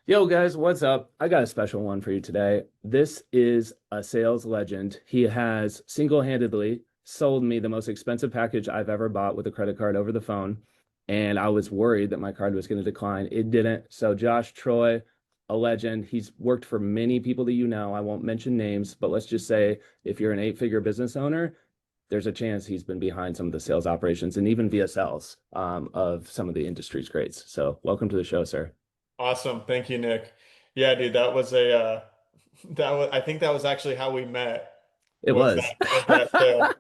Yo, guys, what's up? I got a special one for you today. This is a sales legend. He has single-handedly sold me the most expensive package I've ever bought with a credit card over the phone. And I was worried that my card was going to decline. It didn't. So, Josh Troy, a legend. He's worked for many people that you know. I won't mention names, but let's just say if you're an eight-figure business owner, there's a chance he's been behind some of the sales operations and even VSLs of some of the industry's greats. So, welcome to the show, sir. Awesome. Thank you, Nick. Yeah, dude, that was a that was I think that was actually how we met. It was. Was that sale.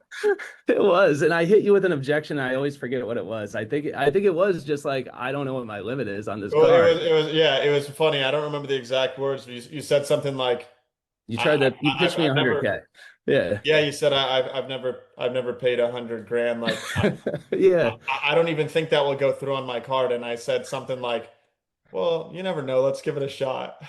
It was. And I hit you with an objection. I always forget what it was. I think it was just like, I don't know what my limit is on this Well, card. it was funny. I don't remember the exact words. You said something like You pitched me I've never 100K. Yeah. yeah, you said I've never paid 100 grand. Like Yeah. I don't even think that will go through on my card. And I said something like, well, you never know. Let's give it a shot.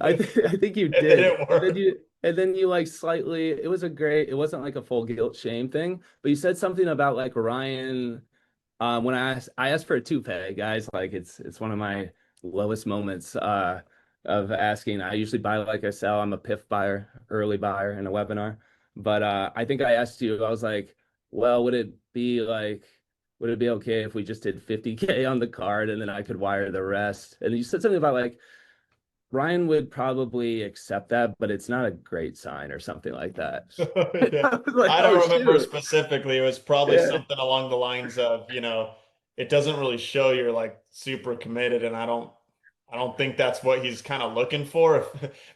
I think you It did. didn't And then work. you like slightly, it wasn't like a full guilt shame thing, but you said something about like Ryan. When I asked for a toupee, guys, like it's one of my lowest moments of asking. I usually buy like I sell. I'm a PIF buyer, early buyer in a webinar. But I think I asked you, I was like, well, would it be okay if we just did 50K on the card and then I could wire the rest? And you said something about like Ryan would probably accept that, but it's not a great sign or something like that. Yeah. I was like, I oh don't remember shoot. specifically. It was probably Yeah. something along the lines of, it doesn't really show you're like super committed, and I don't think that's what he's kind of looking for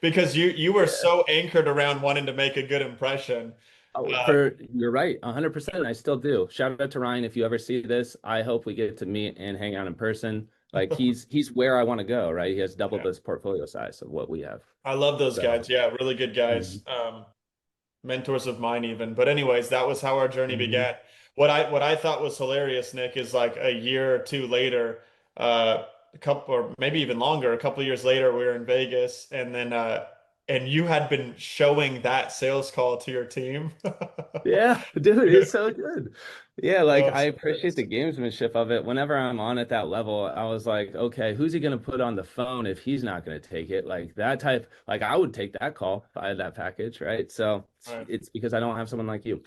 because you were Yeah. so anchored around wanting to make a good impression. Oh, Uh, for you're right, 100%. I still do. Shout out to Ryan if you ever see this. I hope we get to meet and hang out in person. Like he's where I want to go, right? He has double yeah. this portfolio size of what we have. I love those So, guys. Yeah, really good guys. mhm, Mentors of mine even. But anyways, that was how our journey mhm. began. What I thought was hilarious, Nick, is like a year or two later, a couple or maybe even longer, a couple of years later, we were in Vegas, and you had been showing that sales call to your team. Yeah, dude, it's so good. Yeah, like I That's appreciate the gamesmanship of it. Whenever I'm on at that level, I was like, okay, who's he gonna put on the phone if he's not gonna take it? Like that type, like I would take that call if I had that package, right? So right. it's because I don't have someone like you.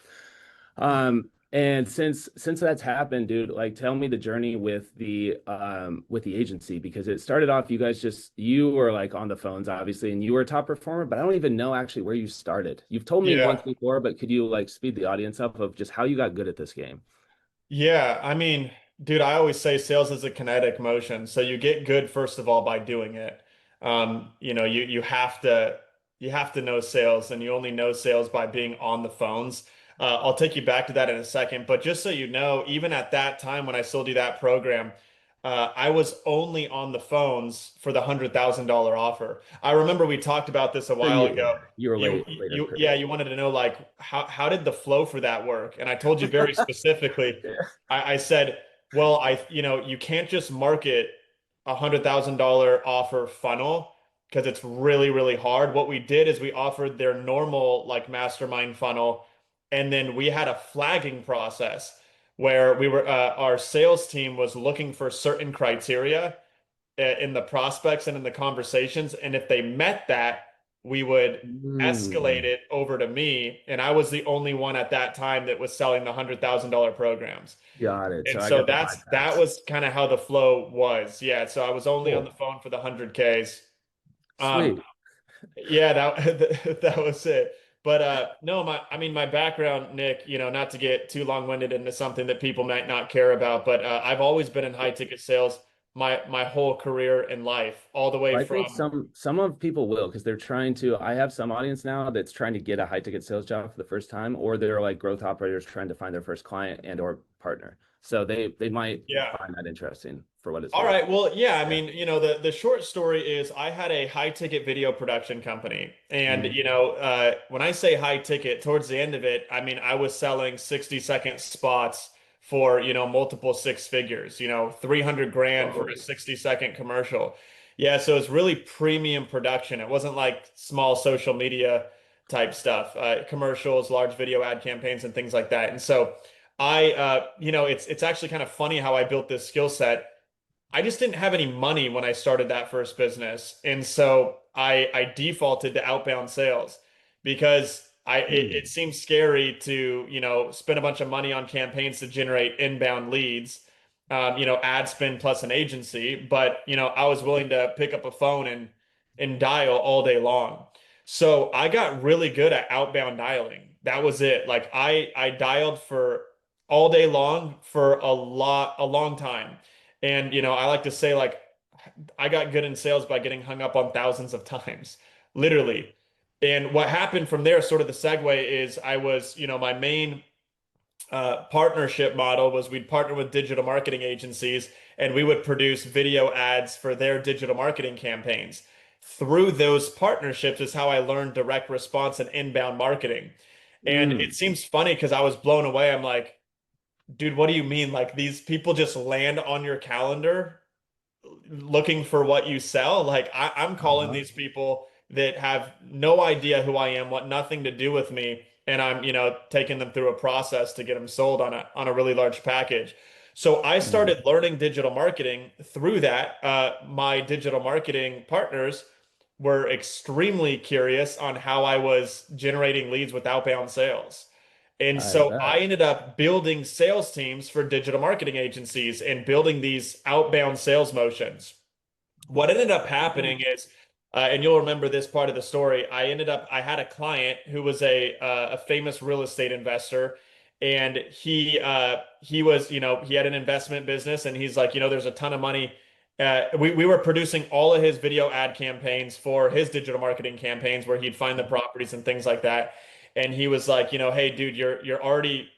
And since that's happened, dude, like tell me the journey with the agency because it started off you were like on the phones obviously and you were a top performer, but I don't even know actually where you started. You've told me once Yeah. before, but could you like speed the audience up of just how you got good at this game? Yeah. I mean, dude, I always say sales is a kinetic motion. So you get good, first of all, by doing it. You have to know sales, and you only know sales by being on the phones. I'll take you back to that in a second, but just so you know, even at that time when I sold you that program, I was only on the phones for the $100,000 offer. I remember we talked about this a So while ago. you were later Yeah, career. you wanted to know like how did the flow for that work? And I told you very specifically. Yeah. I said, well, you can't just market $100,000 offer funnel because it's really, really hard. What we did is we offered their normal like mastermind funnel, and then we had a flagging process where our sales team was looking for certain criteria in the prospects and in the conversations. And if they met that, we would escalate Mm, it over to me. And I was the only one at that time that was selling the $100,000 programs. got it. So And I so got the that bypass. was kind of how the flow was. Yeah. So I was only on the Cool. phone for the 100Ks. Um, Sweet. yeah, that was it. But no, I mean my background, Nick, not to get too long-winded into something that people might not care about, but I've always been in high ticket sales my whole career in life, all the way I think from some of people will because they're trying to. I have some audience now that's trying to get a high ticket sales job for the first time, or they're like growth operators trying to find their first client and or partner. So they might yeah. find that interesting for what it's All worth. right. Well, yeah, I Yeah. mean, the short story is I had a high ticket video production company. And, Mhm. when I say high ticket, towards the end of it, I mean, I was selling 60-second spots for, multiple six figures, 300 grand for a Whoa. 60-second commercial. Yeah. So it's really premium production. It wasn't like small social media type stuff, commercials, large video ad campaigns, and things like that. And so it's actually kind of funny how I built this skill set. I just didn't have any money when I started that first business. And so I defaulted to outbound sales because it Hmm. seems scary to, spend a bunch of money on campaigns to generate inbound leads, ad spend plus an agency. But, I was willing to pick up a phone and dial all day long. So I got really good at outbound dialing. That was it. Like I dialed for all day long for a long time. And I like to say like I got good in sales by getting hung up on thousands of times, literally. And what happened from there, sort of the segue is I was, my main partnership model was we'd partner with digital marketing agencies and we would produce video ads for their digital marketing campaigns. Through those partnerships is how I learned direct response and inbound marketing. And it Mm. seems funny because I was blown away. I'm like, dude, what do you mean? Like these people just land on your calendar looking for what you sell. Like I'm calling Uh-huh. these people that have no idea who I am, want nothing to do with me, and I'm, taking them through a process to get them sold on a really large package. So I Mm. started learning digital marketing through that. My digital marketing partners were extremely curious on how I was generating leads with outbound sales. And I so bet. I ended up building sales teams for digital marketing agencies and building these outbound sales motions. What ended up happening is, and you'll remember this part of the story, I had a client who was a famous real estate investor, and he was, he had an investment business, and he's like, there's a ton of money. We were producing all of his video ad campaigns for his digital marketing campaigns where he'd find the properties and things like that. And he was like, hey, dude, you're already,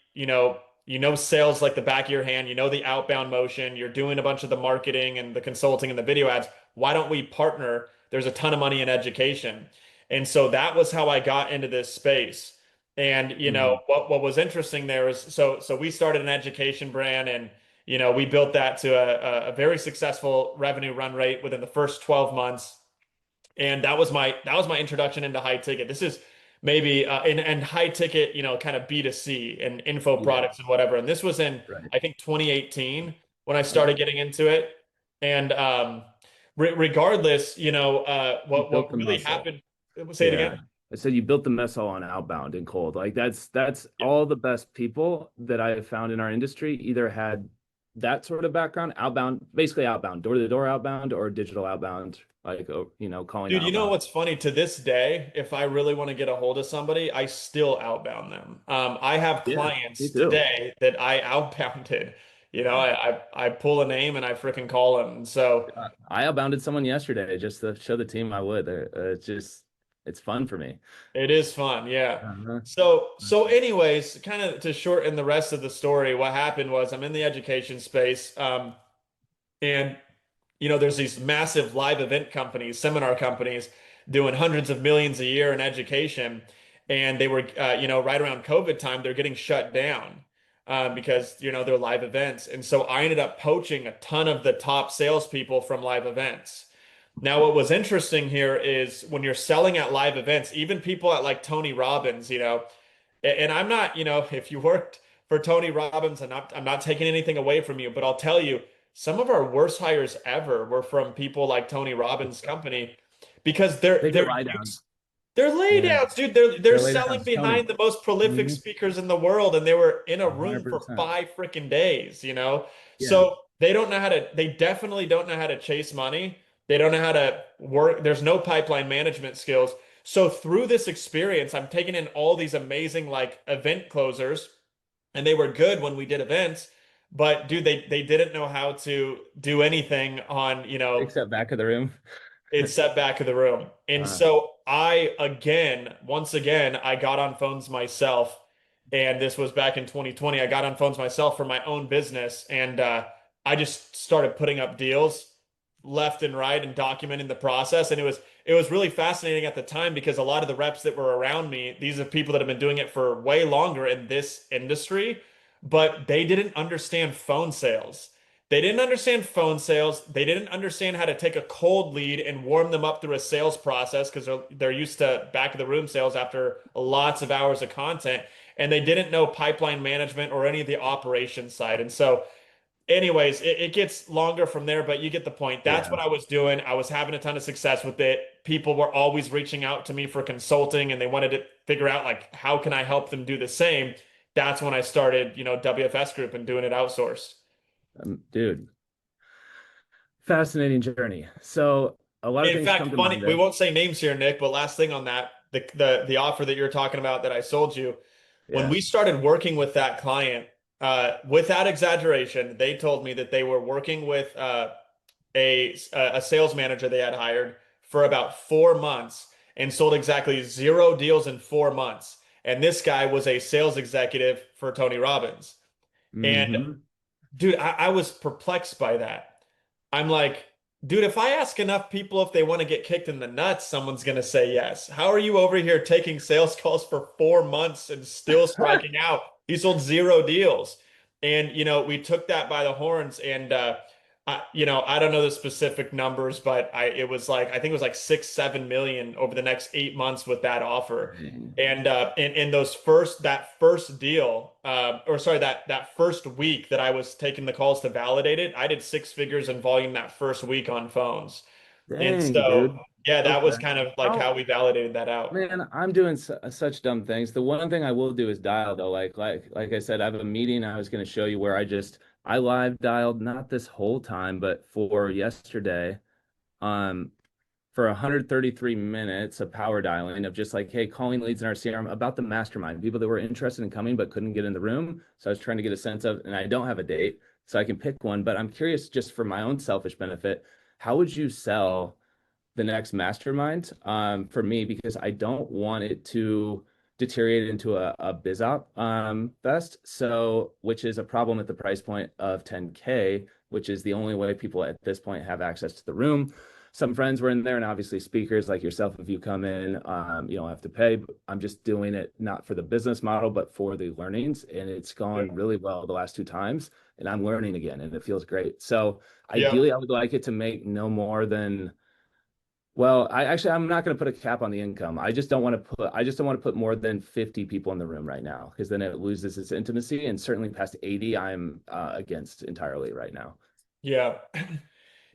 sales like the back of your hand, the outbound motion, you're doing a bunch of the marketing and the consulting and the video ads. Why don't we partner? There's a ton of money in education. And so that was how I got into this space. And Mhm. what was interesting there is so we started an education brand and we built that to a very successful revenue run rate within the first 12 months. And that was my introduction into high ticket. This is maybe and high ticket, kind of B2C and info Yeah, products and whatever. And this was in right. I think 2018 when I Okay. started getting into it. And regardless, You what built the really muscle. happened. Say it Yeah. again. I said you built the muscle on outbound and cold. Like that's Yeah. all the best people that I have found in our industry either had that sort of background, outbound, basically outbound, door to door outbound or digital outbound, like calling Dude, you know outbound. what's funny? To this day, if I really want to get a hold of somebody, I still outbound them. I have Yeah, me clients too. today that I outbounded. I pull a name and I freaking call them. And so I outbounded someone yesterday just to show the team I would. It's just it's fun for me. it is fun, yeah. Uh-huh. So anyways, kind of to shorten the rest of the story, what happened was I'm in the education space, and there's these massive live event companies, seminar companies doing hundreds of millions a year in education. And they were, right around COVID time, they're getting shut down because, they're live events. And so I ended up poaching a ton of the top salespeople from live events. Now, what was interesting here is when you're selling at live events, even people at like Tony Robbins, and I'm not, if you worked for Tony Robbins, and I'm not taking anything away from you, but I'll tell you, some of our worst hires ever were from people like Tony Robbins' company because they're They get they're lie down. used they're Yeah, laydowns, dude. They're they're lay selling downs, Tony. behind the most prolific Hmm. speakers in the world, and they were in a room for 100%. 5 freaking days. Yeah, So they don't know how to. They definitely don't know how to chase money. They don't know how to work. There's no pipeline management skills. So through this experience, I'm taking in all these amazing like event closers, and they were good when we did events. But dude, they didn't know how to do anything on, except back of the room. it's set back of the room. And Uh, so once again, I got on phones myself. And this was back in 2020. I got on phones myself for my own business. And I just started putting up deals left and right and documenting the process. And it was really fascinating at the time because a lot of the reps that were around me, these are people that have been doing it for way longer in this industry, but they didn't understand phone sales. They didn't understand phone sales. They didn't understand how to take a cold lead and warm them up through a sales process because they're used to back of the room sales after lots of hours of content. And they didn't know pipeline management or any of the operations side. And so anyways, it gets longer from there, but you get the point. That's Yeah. what I was doing. I was having a ton of success with it. People were always reaching out to me for consulting and they wanted to figure out like how can I help them do the same. That's when I started, WFS Group and doing it outsourced. Dude, fascinating journey. So a lot of In things come fact, to funny, mind we there. won't say names here, Nick, but last thing on that, the offer that you're talking about that I sold you, when Yeah. we started working with that client, without exaggeration, they told me that they were working with a sales manager they had hired for about 4 months and sold exactly 0 deals in 4 months. And this guy was a sales executive for Tony Robbins. And Hmm. dude, I was perplexed by that. I'm like, dude, if I ask enough people if they want to get kicked in the nuts, someone's going to say yes. How are you over here taking sales calls for 4 months and still striking out? He sold 0 deals. And, we took that by the horns and, I don't know the specific numbers, but it was like, I think it was like 6, 7 million over the next 8 months with that offer. And in that first deal, or sorry, that first week that I was taking the calls to validate it, I did 6 figures in volume that first week on phones. And Dang, so, dude. yeah, that Okay. was kind of like how How, we validated that out. man, I'm doing such dumb things. The one thing I will do is dial though. Like I said, I have a meeting I was going to show you where I live dialed not this whole time, but for yesterday, um, for 133 minutes of power dialing of just like, hey, calling leads in our CRM about the mastermind, people that were interested in coming but couldn't get in the room. So I was trying to get a sense of, and I don't have a date, so I can pick one, but I'm curious just for my own selfish benefit, how would you sell the next mastermind for me? Because I don't want it to deteriorate into a biz op fest. So, which is a problem at the price point of 10K, which is the only way people at this point have access to the room. Some friends were in there, and obviously speakers like yourself, if you come in, you don't have to pay. I'm just doing it not for the business model, but for the learnings. And it's Yeah. gone really well the last 2 times. And I'm learning again, and it feels great. So Yeah. ideally, I would like it to make no more than, well, I'm not going to put a cap on the income. I just don't want to put more than 50 people in the room right now because then it loses its intimacy. And certainly past 80, I'm against entirely right now. Yeah.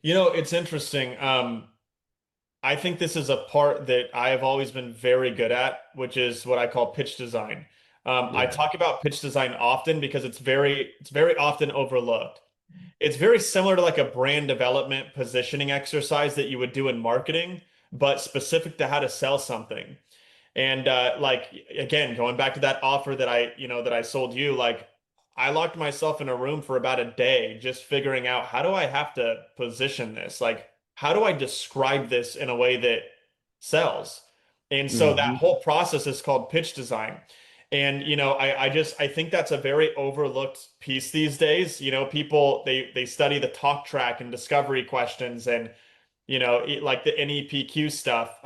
It's interesting. I think this is a part that I have always been very good at, which is what I call pitch design. I Yeah. talk about pitch design often because it's very often overlooked. It's very similar to like a brand development positioning exercise that you would do in marketing, but specific to how to sell something. And like again, going back to that offer that I sold you, like I locked myself in a room for about a day just figuring out how do I have to position this? Like how do I describe this in a way that sells? And so that Hmm. whole process is called pitch design. And I think that's a very overlooked piece these days. People they study the talk track and discovery questions and like the NEPQ stuff.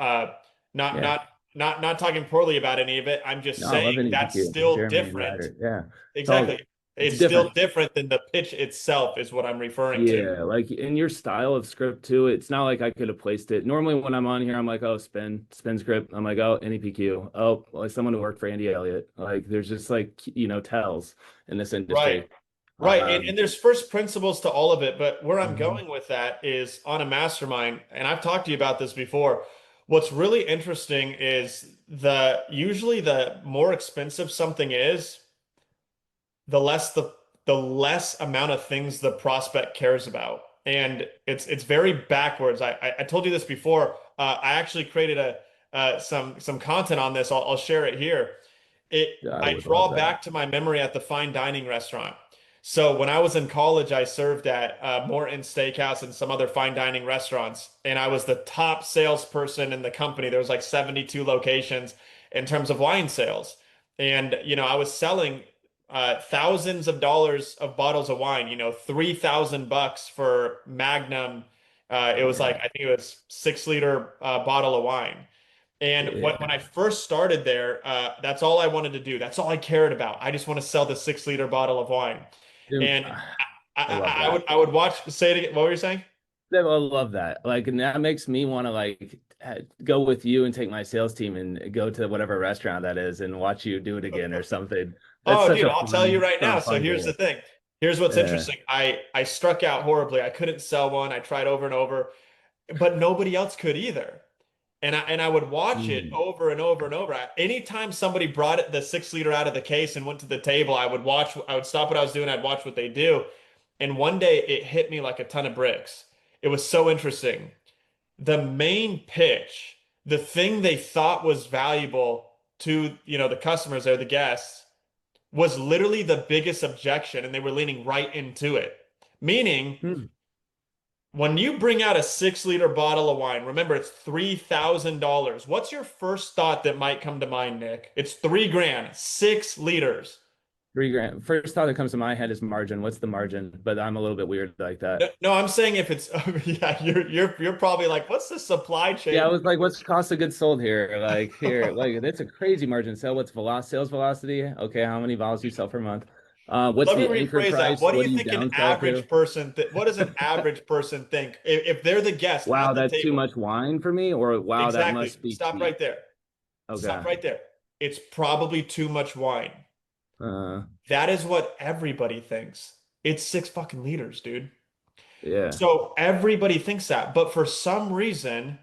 Not Yeah. not not talking poorly about any of it. I'm just No, I love saying that's NEPQ. still Jeremy and different. Ryder. Yeah. It's all, Exactly. it's It's still different. different than the pitch itself is what I'm referring to. Yeah, like in your style of script too, it's not like I could have placed it. Normally when I'm on here, I'm like, oh, spin script. I'm like, oh, NEPQ. Oh, well, someone who worked for Andy Elliott. Like there's just like, tells in this Right. industry. Right. And there's first principles to all of it. But where I'm Mhm. going with that is on a mastermind, and I've talked to you about this before. What's really interesting is usually the more expensive something is, the less amount of things the prospect cares about. And it's very backwards. I told you this before. I actually created some content on this. I'll share it here. Yeah, I I would love draw that. back to my memory at the fine dining restaurant. So when I was in college, I served at Morton Steakhouse and some other fine dining restaurants, and I was the top salesperson in the company. There was like 72 locations in terms of wine sales, and I was selling thousands of dollars of bottles of wine. 3,000 bucks for Magnum. It was like Yeah. I think it was 6 liter bottle of wine. And when Yeah. I first started there, that's all I wanted to do. That's all I cared about. I just want to sell the 6 liter bottle of wine. Dude, And I, I love I, I that. would I would watch. Say it again. What were you saying? Yeah, I love that. Like, and that makes me want to like go with you and take my sales team and go to whatever restaurant that is and watch you do it again or something. That's Oh, such dude, a I'll tell you right now. So fun here's the goal. thing. Here's what's Yeah. interesting. I struck out horribly. I couldn't sell one. I tried over and over, but nobody else could either. And I would watch it Mm. over and over and over. Anytime somebody brought it the 6 liter out of the case and went to the table, I would stop what I was doing, I'd watch what they do. And one day it hit me like a ton of bricks. It was so interesting. The main pitch, the thing they thought was valuable to, the customers or the guests, was literally the biggest objection, and they were leaning right into it. Meaning, Mm. when you bring out a 6 liter bottle of wine, remember it's $3,000. What's your first thought that might come to mind, Nick? It's 3 grand, 6 liters. 3 grand. First thought that comes to my head is margin. What's the margin? But I'm a little bit weird like No, that. no, I'm saying if it's yeah, you're probably like, what's the supply Yeah, I chain? was like, what's cost of goods sold here? Like here, like that's a crazy margin sell. What's sales velocity? Okay, how many vols you sell per month? What's Let me the anchor rephrase that. price? What do What you do you think an downsell average to? person what does an average person think if they're the guest Wow, at the that's too table? much wine for me, or wow, that Exactly. must be Stop right cheap. there. Stop Okay. right there. It's probably too much wine. Uh, That is what everybody thinks. It's 6 fucking liters, dude. yeah. So everybody thinks that, but for some reason,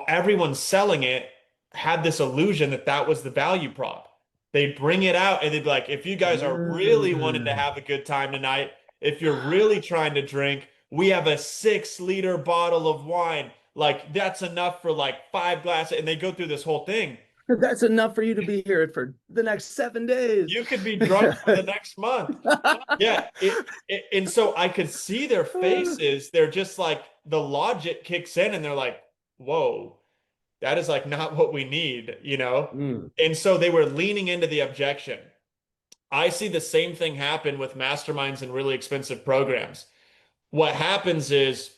everyone selling it had this illusion that that was the value prop. They'd bring it out and they'd be like, if you guys are really wanting to Mm. have a good time tonight, if you're really trying to drink, we have a 6 liter bottle of wine. Like that's enough for like 5 glasses. And they go through this whole thing. That's enough for you to be here for the next 7 days. You could be drunk for the next month. Yeah, and so I could see their faces. They're just like the logic kicks in and they're like, "Whoa, that is like not what we need." Mm. And so they were leaning into the objection. I see the same thing happen with masterminds and really expensive programs. What happens is,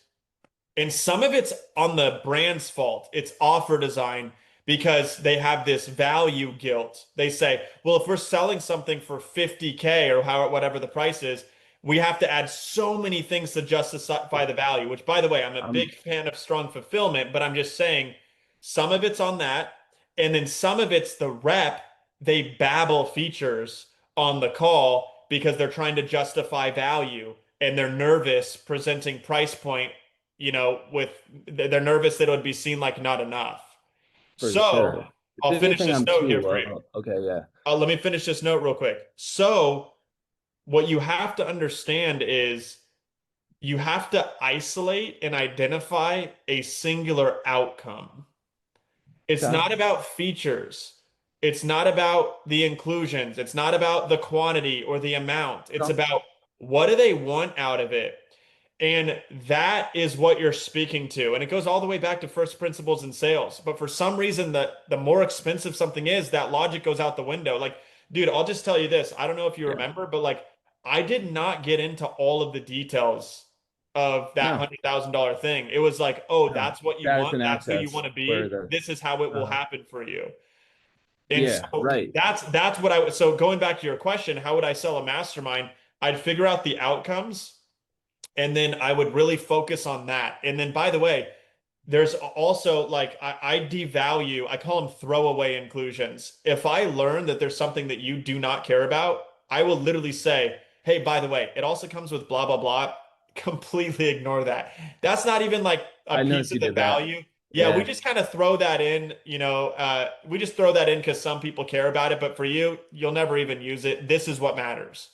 and some of it's on the brand's fault. It's offer design because they have this value guilt. They say, well, if we're selling something for 50K or whatever the price is, we have to add so many things to justify the value, which by the way, I'm a Um, big fan of strong fulfillment, but I'm just saying some of it's on that. And then some of it's the rep, they babble features on the call because they're trying to justify value and they're nervous presenting price point, with they're nervous that it would be seen like not enough. for So sure. I'll If they finish think this I'm note too here for you. low, okay, yeah. Let me finish this note real quick. So what you have to understand is you have to isolate and identify a singular outcome. It's Okay. not about features. It's not about the inclusions. It's not about the quantity or the amount. It's Okay. about what do they want out of it? And that is what you're speaking to. And it goes all the way back to first principles in sales. But for some reason, the more expensive something is, that logic goes out the window. Like, dude, I'll just tell you this. I don't know if you Yeah. remember, but like, I did not get into all of the details of that No, $100,000 thing. It was like, oh, no. that's what you Status want. and That's who you access want to were be. the This is how it will uh, happen for you. And yeah, so right. that's what I would. So going back to your question, how would I sell a mastermind? I'd figure out the outcomes and then I would really focus on that. And then, by the way, there's also like I devalue, I call them throwaway inclusions. If I learn that there's something that you do not care about, I will literally say, hey, by the way, it also comes with blah, blah, blah. Completely ignore that. That's not even like a I piece noticed of you the did that. value. Yeah, we Yeah, just kind of throw that in, we just throw that in because some people care about it. But for you, you'll never even use it. This is what matters.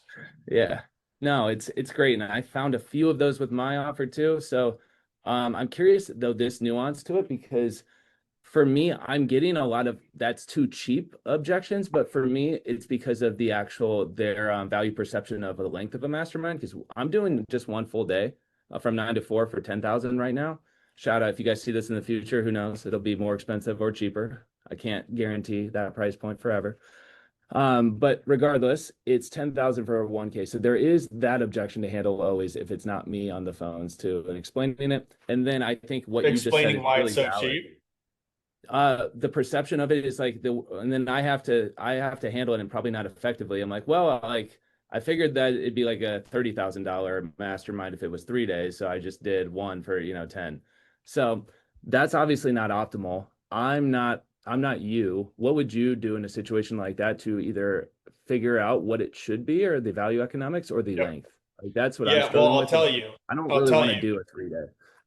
yeah. No, it's great. And I found a few of those with my offer too. So I'm curious though this nuance to it because for me, I'm getting a lot of that's too cheap objections, but for me, it's because of the actual their value perception of the length of a mastermind. Because I'm doing just one full day from 9 to 4 for 10,000 right now. Shout out if you guys see this in the future, who knows? It'll be more expensive or cheaper. I can't guarantee that price point forever. But regardless, it's 10,000 for a 1K. So there is that objection to handle always if it's not me on the phones too and explaining it. And then I think what you just said Explaining is why it's really so valid. cheap. The perception of it is like and then I have to handle it and probably not effectively. I'm like, well, like I figured that it'd be like a $30,000 mastermind if it was 3 days, so I just did one for 10. So that's obviously not optimal. I'm not you. What would you do in a situation like that to either figure out what it should be or the value economics or the Yep. length? Like that's what I'm Yeah, well, struggling with. Is I don't I'll really tell want to you. do a 3 day.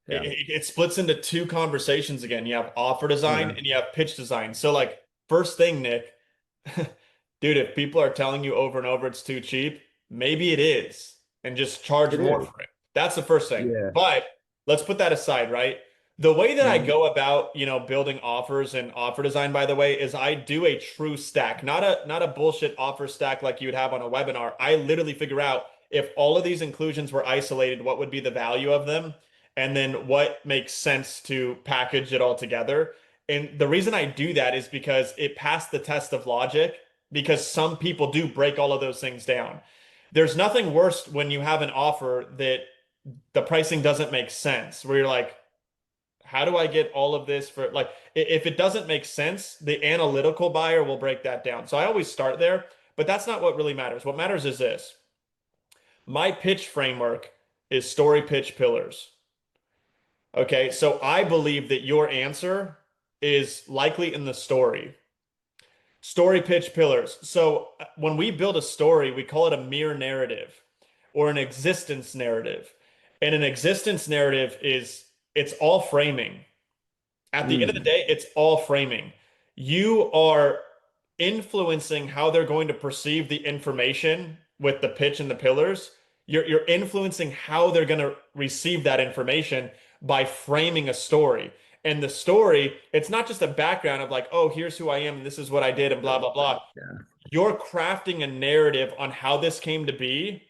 Yeah. It splits into two conversations again. You have offer design Okay. and you have pitch design. So like first thing, Nick, dude, if people are telling you over and over it's too cheap, maybe it is, and just charge It more is. for it. That's the first thing. Yeah. But let's put that aside, right? The way that I Mhm. go about, building offers and offer design, by the way, is I do a true stack, not a bullshit offer stack like you would have on a webinar. I literally figure out if all of these inclusions were isolated, what would be the value of them, and then what makes sense to package it all together. And the reason I do that is because it passed the test of logic, because some people do break all of those things down. There's nothing worse when you have an offer that the pricing doesn't make sense, where you're like, how do I get all of this for like, if it doesn't make sense, the analytical buyer will break that down. So I always start there, but that's not what really matters. What matters is this. My pitch framework is story pitch pillars. Okay, so I believe that your answer is likely in the story. Story pitch pillars. So when we build a story, we call it a mere narrative or an existence narrative. And an existence narrative is it's all framing. At the end of the Mm. day, it's all framing. You are influencing how they're going to perceive the information with the pitch and the pillars. You're influencing how they're going to receive that information by framing a story. And the story, it's not just a background of like, oh, here's who I am, and this is what I did, and blah, Right, blah, right. blah. Yeah. You're crafting a narrative on how this came to be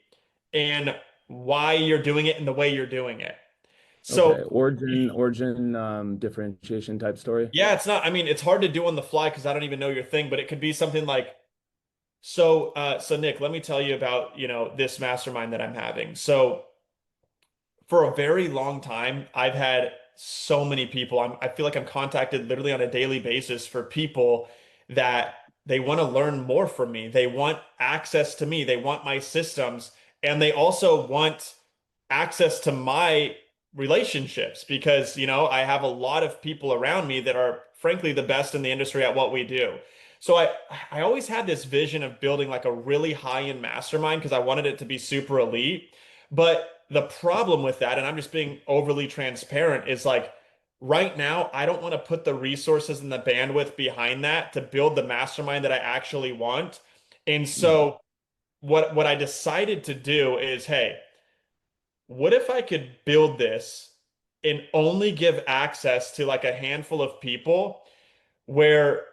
and why you're doing it and the way you're doing it. So Okay. Differentiation type story. yeah, it's not, I mean, it's hard to do on the fly because I don't even know your thing, but it could be something like, so Nick, let me tell you about, this mastermind that I'm having. So for a very long time, I've had so many people. I feel like I'm contacted literally on a daily basis for people that they want to learn more from me. They want access to me. They want my systems, and they also want access to my relationships because, I have a lot of people around me that are frankly the best in the industry at what we do. So I always had this vision of building like a really high-end mastermind because I wanted it to be super elite. But the problem with that, and I'm just being overly transparent, is like right now, I don't want to put the resources and the bandwidth behind that to build the mastermind that I actually want. And Mm. so what I decided to do is, hey, what if I could build this and only give access to like a handful of people where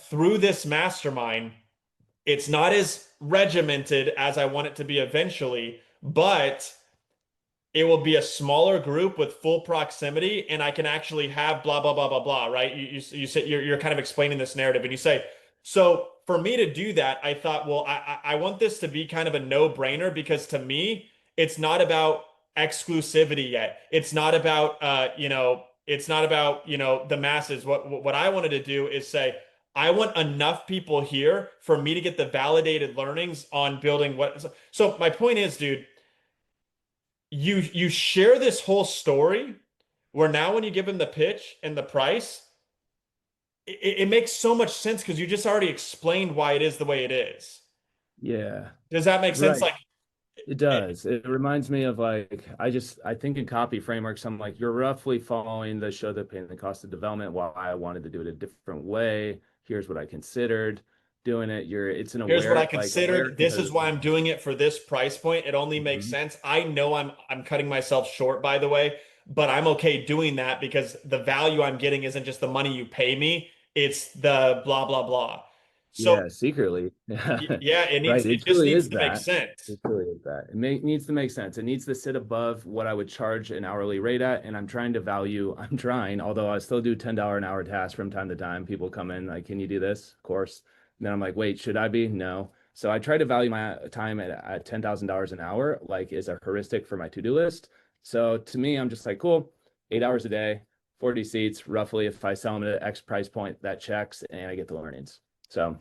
through this mastermind, it's not as regimented as I want it to be eventually, but it will be a smaller group with full proximity, and I can actually have blah blah blah blah blah, right? You say you're kind of explaining this narrative, and you say, so for me to do that, I thought, well, I want this to be kind of a no-brainer because to me, it's not about exclusivity yet. It's not about it's not about the masses. What I wanted to do is say, I want enough people here for me to get the validated learnings on building what. So my point is, dude, you share this whole story where now when you give them the pitch and the price, it makes so much sense because you just already explained why it is the way it is. Yeah. Does that make sense? Right. Like, It it, does. It reminds me of like I think in copy frameworks, I'm like, you're roughly following the show the pain and the cost of development. While I wanted to do it a different way. Here's what I considered doing it. It's an here's what I aware considered. This is why because I'm doing it for this price point. It only makes Mhm. sense. I know I'm cutting myself short, by the way, but I'm okay doing that because the value I'm getting isn't just the money you pay me, it's the blah blah blah. So Yeah, secretly. yeah, Right. it It just truly needs is to make that. sense. It truly is that. Needs to make sense. It needs to sit above what I would charge an hourly rate at. And I'm trying, although I still do $10 an hour tasks from time to time. People come in like, can you do this? Of course. And then I'm like, wait, should I be? No. So I try to value my time at $10,000 an hour, like is a heuristic for my to-do list. So to me, I'm just like, cool, 8 hours a day, 40 seats, roughly. If I sell them at X price point, that checks and I get the learnings. So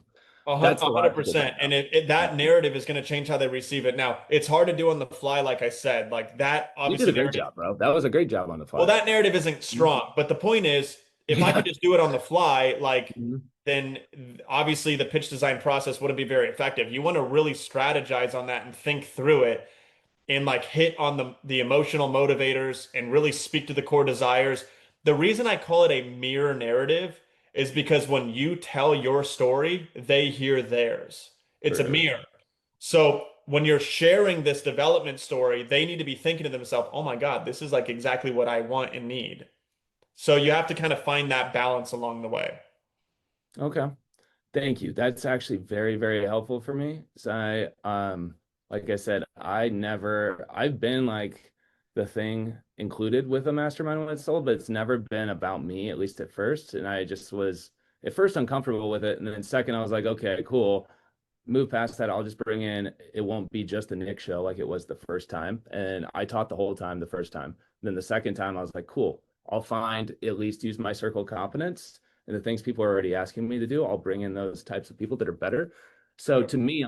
that's the hundred logical percent. thing And now. that Yeah. narrative is going to change how they receive it. Now, it's hard to do on the fly, like I said. Like that, You did obviously, a great narrative. job, bro. That was a great job on the Well, fly. that narrative isn't Mhm. strong. But the point is, if I could Yeah. just do it on the fly, like Mhm. then obviously the pitch design process wouldn't be very effective. You want to really strategize on that and think through it. and like hit on the emotional motivators and really speak to the core desires. The reason I call it a mirror narrative is because when you tell your story, they hear theirs. It's a True. mirror. So when you're sharing this development story, they need to be thinking to themselves, oh my God, this is like exactly what I want and need. So you have to kind of find that balance along the way. Okay. Thank you. That's actually very, very helpful for me. So like I said, I've been like the thing included with a mastermind when it's sold, but it's never been about me, at least at first. And I just was at first uncomfortable with it. And then second, I was like, okay, cool, move past that. I'll just bring in, it won't be just a Nick show like it was the first time. And I taught the whole time the first time. Then the second time, I was like, cool, I'll find at least use my circle of competence and the things people are already asking me to do. I'll bring in those types of people that are better. So Yep. to me,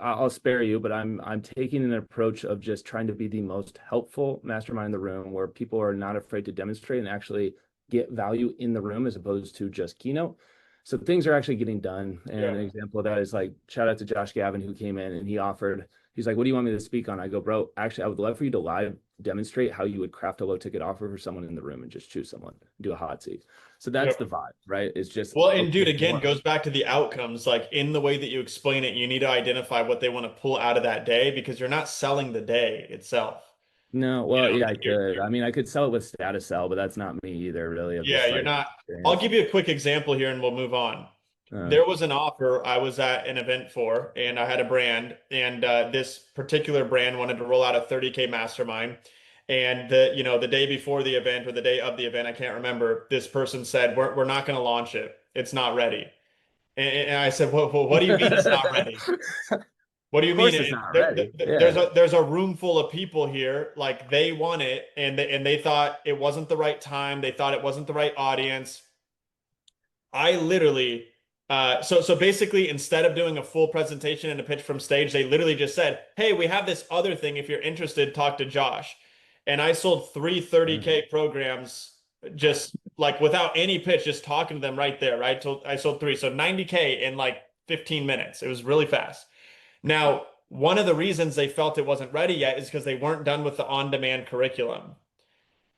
I'll spare you, but I'm taking an approach of just trying to be the most helpful mastermind in the room where people are not afraid to demonstrate and actually get value in the room as opposed to just keynote. So things are actually getting done. And an Yep. example of that is like shout out to Josh Gavin who came in and he's like, what do you want me to speak on? I go, bro, actually, I would love for you to live demonstrate how you would craft a low ticket offer for someone in the room and just choose someone, do a hot seat. So that's the Yep. vibe, right? It's just, Well, and dude, okay, again, goes back to the outcomes. Like in the way that you explain it, you need to identify what they want to pull out of that day because you're not selling the day itself. no, You well, know, yeah, I like could. I mean, I could sell it with status sell, but that's not me either, really, of yeah, just you're like not. I'll experience. give you a quick example here and we'll move on. Uh, There was an offer I was at an event for, and I had a brand, and this particular brand wanted to roll out a 30K mastermind. And the day before the event or the day of the event, I can't remember, this person said, we're not going to launch it. It's not ready. And I said, well, what do you mean it's not ready? of What do you mean? course it's not ready. There's Yeah, a room full of people here, like they want it, and they thought it wasn't the right time. They thought it wasn't the right audience. I literally, so basically, instead of doing a full presentation and a pitch from stage, they literally just said, "Hey, we have this other thing. If you're interested, talk to Josh." And I sold three damn. 30K programs just like without any pitch, just talking to them right there. Right, so I sold three, so 90K in like 15 minutes. It was really fast. Now, one of the reasons they felt it wasn't ready yet is because they weren't done with the on-demand curriculum.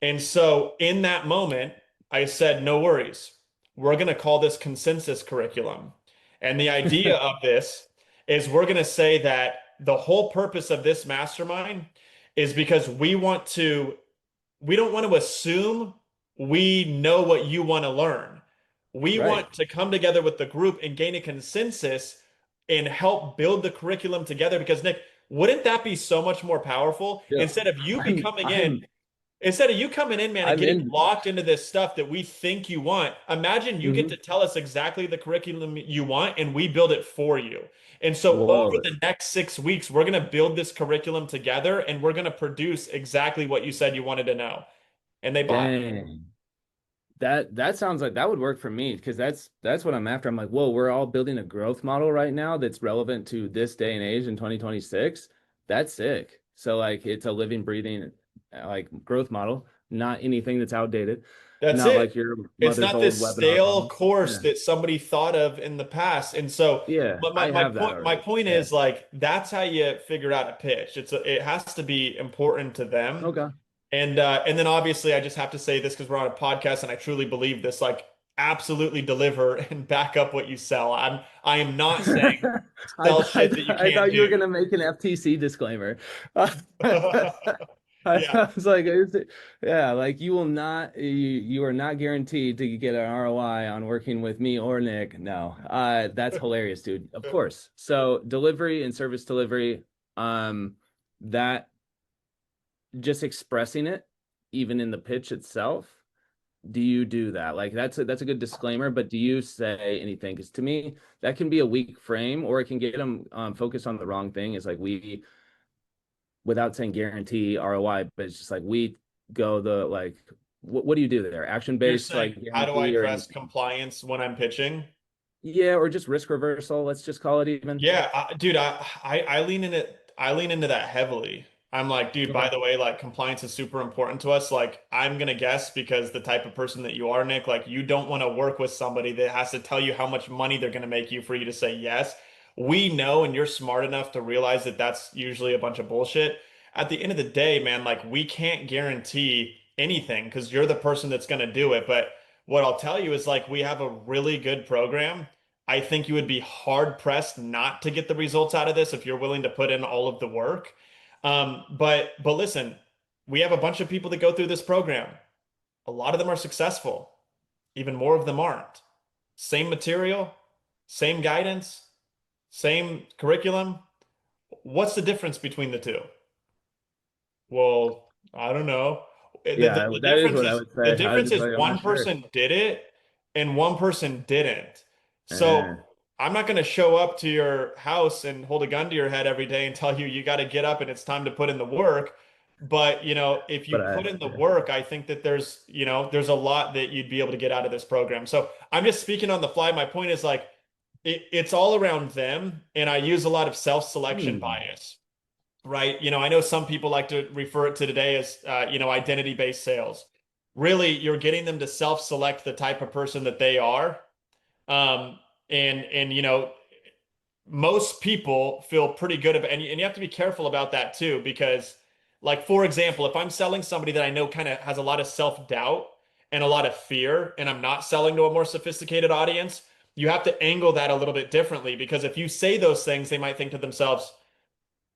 And so in that moment, I said, no worries. We're going to call this consensus curriculum. And the idea of this is we're going to say that the whole purpose of this mastermind is because we don't want to assume we know what you want to learn. We Right. want to come together with the group and gain a consensus and help build the curriculum together because Nick, wouldn't that be so much more powerful Yeah. I'm coming in I'm instead of you coming in, man, and I'm getting in. locked into this stuff that we think you want, imagine you get Mhm. to tell us exactly the curriculum you want and we build it for you. And so over Whoa. the next 6 weeks, we're going to build this curriculum together and we're going to produce exactly what you said you wanted to know. And they bought. Dang. That sounds like that would work for me because that's what I'm after. I'm like, whoa, we're all building a growth model right now that's relevant to this day and age in 2026. That's sick. So like it's a living, breathing like growth model, not anything that's outdated, That's not it. like your It's mother's not old this webinar stale funnel. course Yeah. that somebody thought of in the past. And so, Yeah, but I have that my already. point Yeah. is like that's how you figure out a pitch. It has to be important to them. Okay. And then obviously I just have to say this because we're on a podcast and I truly believe this, like absolutely deliver and back up what you sell. I am not saying sell shit that you I can't thought you were do. gonna make an FTC disclaimer. Yeah. I was like, yeah, like you will not, you are not guaranteed to get an ROI on working with me or Nick. No, that's hilarious, dude. Of course. So delivery and service delivery, that just expressing it, even in the pitch itself. Do you do that? Like that's a good disclaimer, but do you say anything? Because to me, that can be a weak frame, or it can get them focused on the wrong thing. Is like we, without saying guarantee ROI, but it's just like we go the like, what do you do there? Action You're based saying like how do I guarantee, or address compliance when I'm pitching? yeah, or just risk reversal. Let's just call it even. Yeah, dude, I lean in it. I lean into that heavily. I'm like, dude, by Okay. the way, like compliance is super important to us. Like, I'm gonna guess because the type of person that you are, Nick, like you don't want to work with somebody that has to tell you how much money they're gonna make you for you to say yes. We know, and you're smart enough to realize that that's usually a bunch of bullshit. at the end of the day, man, like we can't guarantee anything because you're the person that's going to do it. But what I'll tell you is like we have a really good program. I think you would be hard pressed not to get the results out of this if you're willing to put in all of the work. But listen, we have a bunch of people that go through this program. A lot of them are successful. Even more of them aren't. Same material, same guidance, same curriculum. What's the difference between the two? Well, I don't know. Yeah, The that is difference what I is would the say. I would difference just is like, I'm one not sure. person did it and one person didn't. So Eh, I'm not going to show up to your house and hold a gun to your head every day and tell you you got to get up and it's time to put in the work. But, if you but put in the yeah. work, I think that there's a lot that you'd be able to get out of this program. So I'm just speaking on the fly. My point is like it's all around them, and I use a lot of self-selection Hmm. bias, right? I know some people like to refer it to today as, identity-based sales. Really, you're getting them to self-select the type of person that they are. Um, and most people feel pretty good about, and you have to be careful about that too, because like, for example, if I'm selling somebody that I know kind of has a lot of self-doubt and a lot of fear, and I'm not selling to a more sophisticated audience, you have to angle that a little bit differently because if you say those things, they might think to themselves,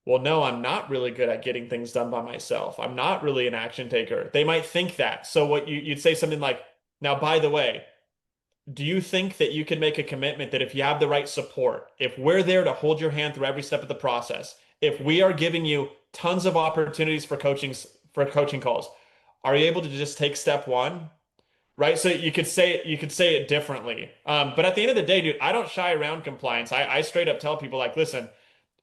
well, no, I'm not really good at getting things done by myself. I'm not really an action taker. They might think that. So you'd say something like, now, by the way, do you think that you can make a commitment that if you have the right support, if we're there to hold your hand through every step of the process, if we are giving you tons of opportunities for coaching calls, are you able to just take step one? Right? So you could say it differently. But at the end of the day, dude, I don't shy around compliance. I straight up tell people like, listen,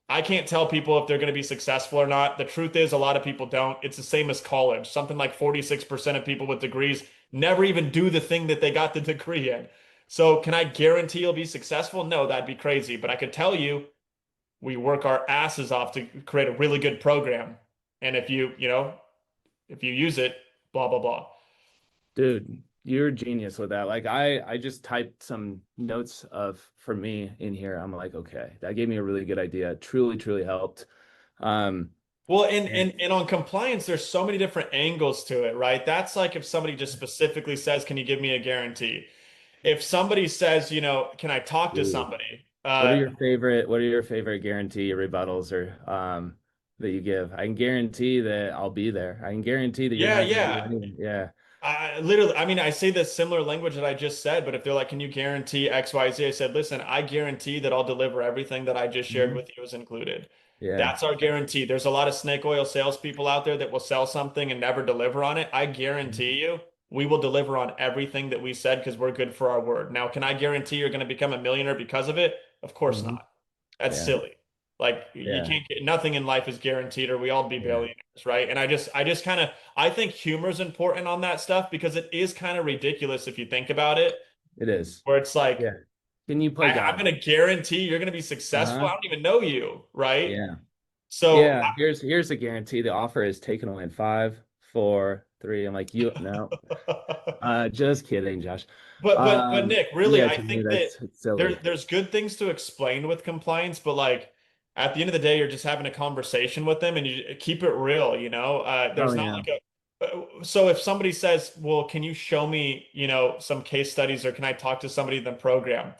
I can't tell people if they're going to be successful or not. The truth is, a lot of people don't. It's the same as college. Something like 46% of people with degrees never even do the thing that they got the degree in. So, can I guarantee you'll be successful? No, that'd be crazy. But I could tell you, we work our asses off to create a really good program. And if you use it, blah, blah, blah. Dude, you're a genius with that. Like I just typed some notes of for me in here. I'm like, okay, that gave me a really good idea. Truly, truly helped. Um, Well, and, and and and on compliance, there's so many different angles to it, right? That's like if somebody just specifically says, "Can you give me a guarantee?" If somebody says, "Can I talk to dude, somebody?" what are your favorite guarantee rebuttals or that you give? I can guarantee that I'll be there. I can guarantee that you're Yeah, not gonna do yeah. anything. Yeah. I literally, I mean, I say the similar language that I just said, but if they're like, "Can you guarantee X, Y, Z?" I said, "Listen, I guarantee that I'll deliver everything that I just shared Mhm. with you is included." Yeah. That's our guarantee. There's a lot of snake oil salespeople out there that will sell something and never deliver on it. I Mhm. guarantee you, we will deliver on everything that we said because we're good for our word. Now, can I guarantee you're going to become a millionaire because of it? Of course Mhm. not. That's Yeah. silly. Like you Yeah. can't get nothing in life is guaranteed, or we all be Yeah. billionaires, right? And I just kind of I think humor is important on that stuff because it is kind of ridiculous if you think about it, It is. where it's like Yeah. Can you play I'm God? going to guarantee you're going to be successful. I Uh-huh. don't even know you, right? Yeah. So Yeah. Here's a guarantee. The offer is taken away in five, four, three. I'm like, you no. Just kidding, Josh. But Nick, really, Yeah, I to me think that that's silly. there's good things to explain with compliance, but like at the end of the day, you're just having a conversation with them and you keep it real, Oh there's not yeah. like so if somebody says, "Well, can you show me, some case studies or can I talk to somebody in the program?"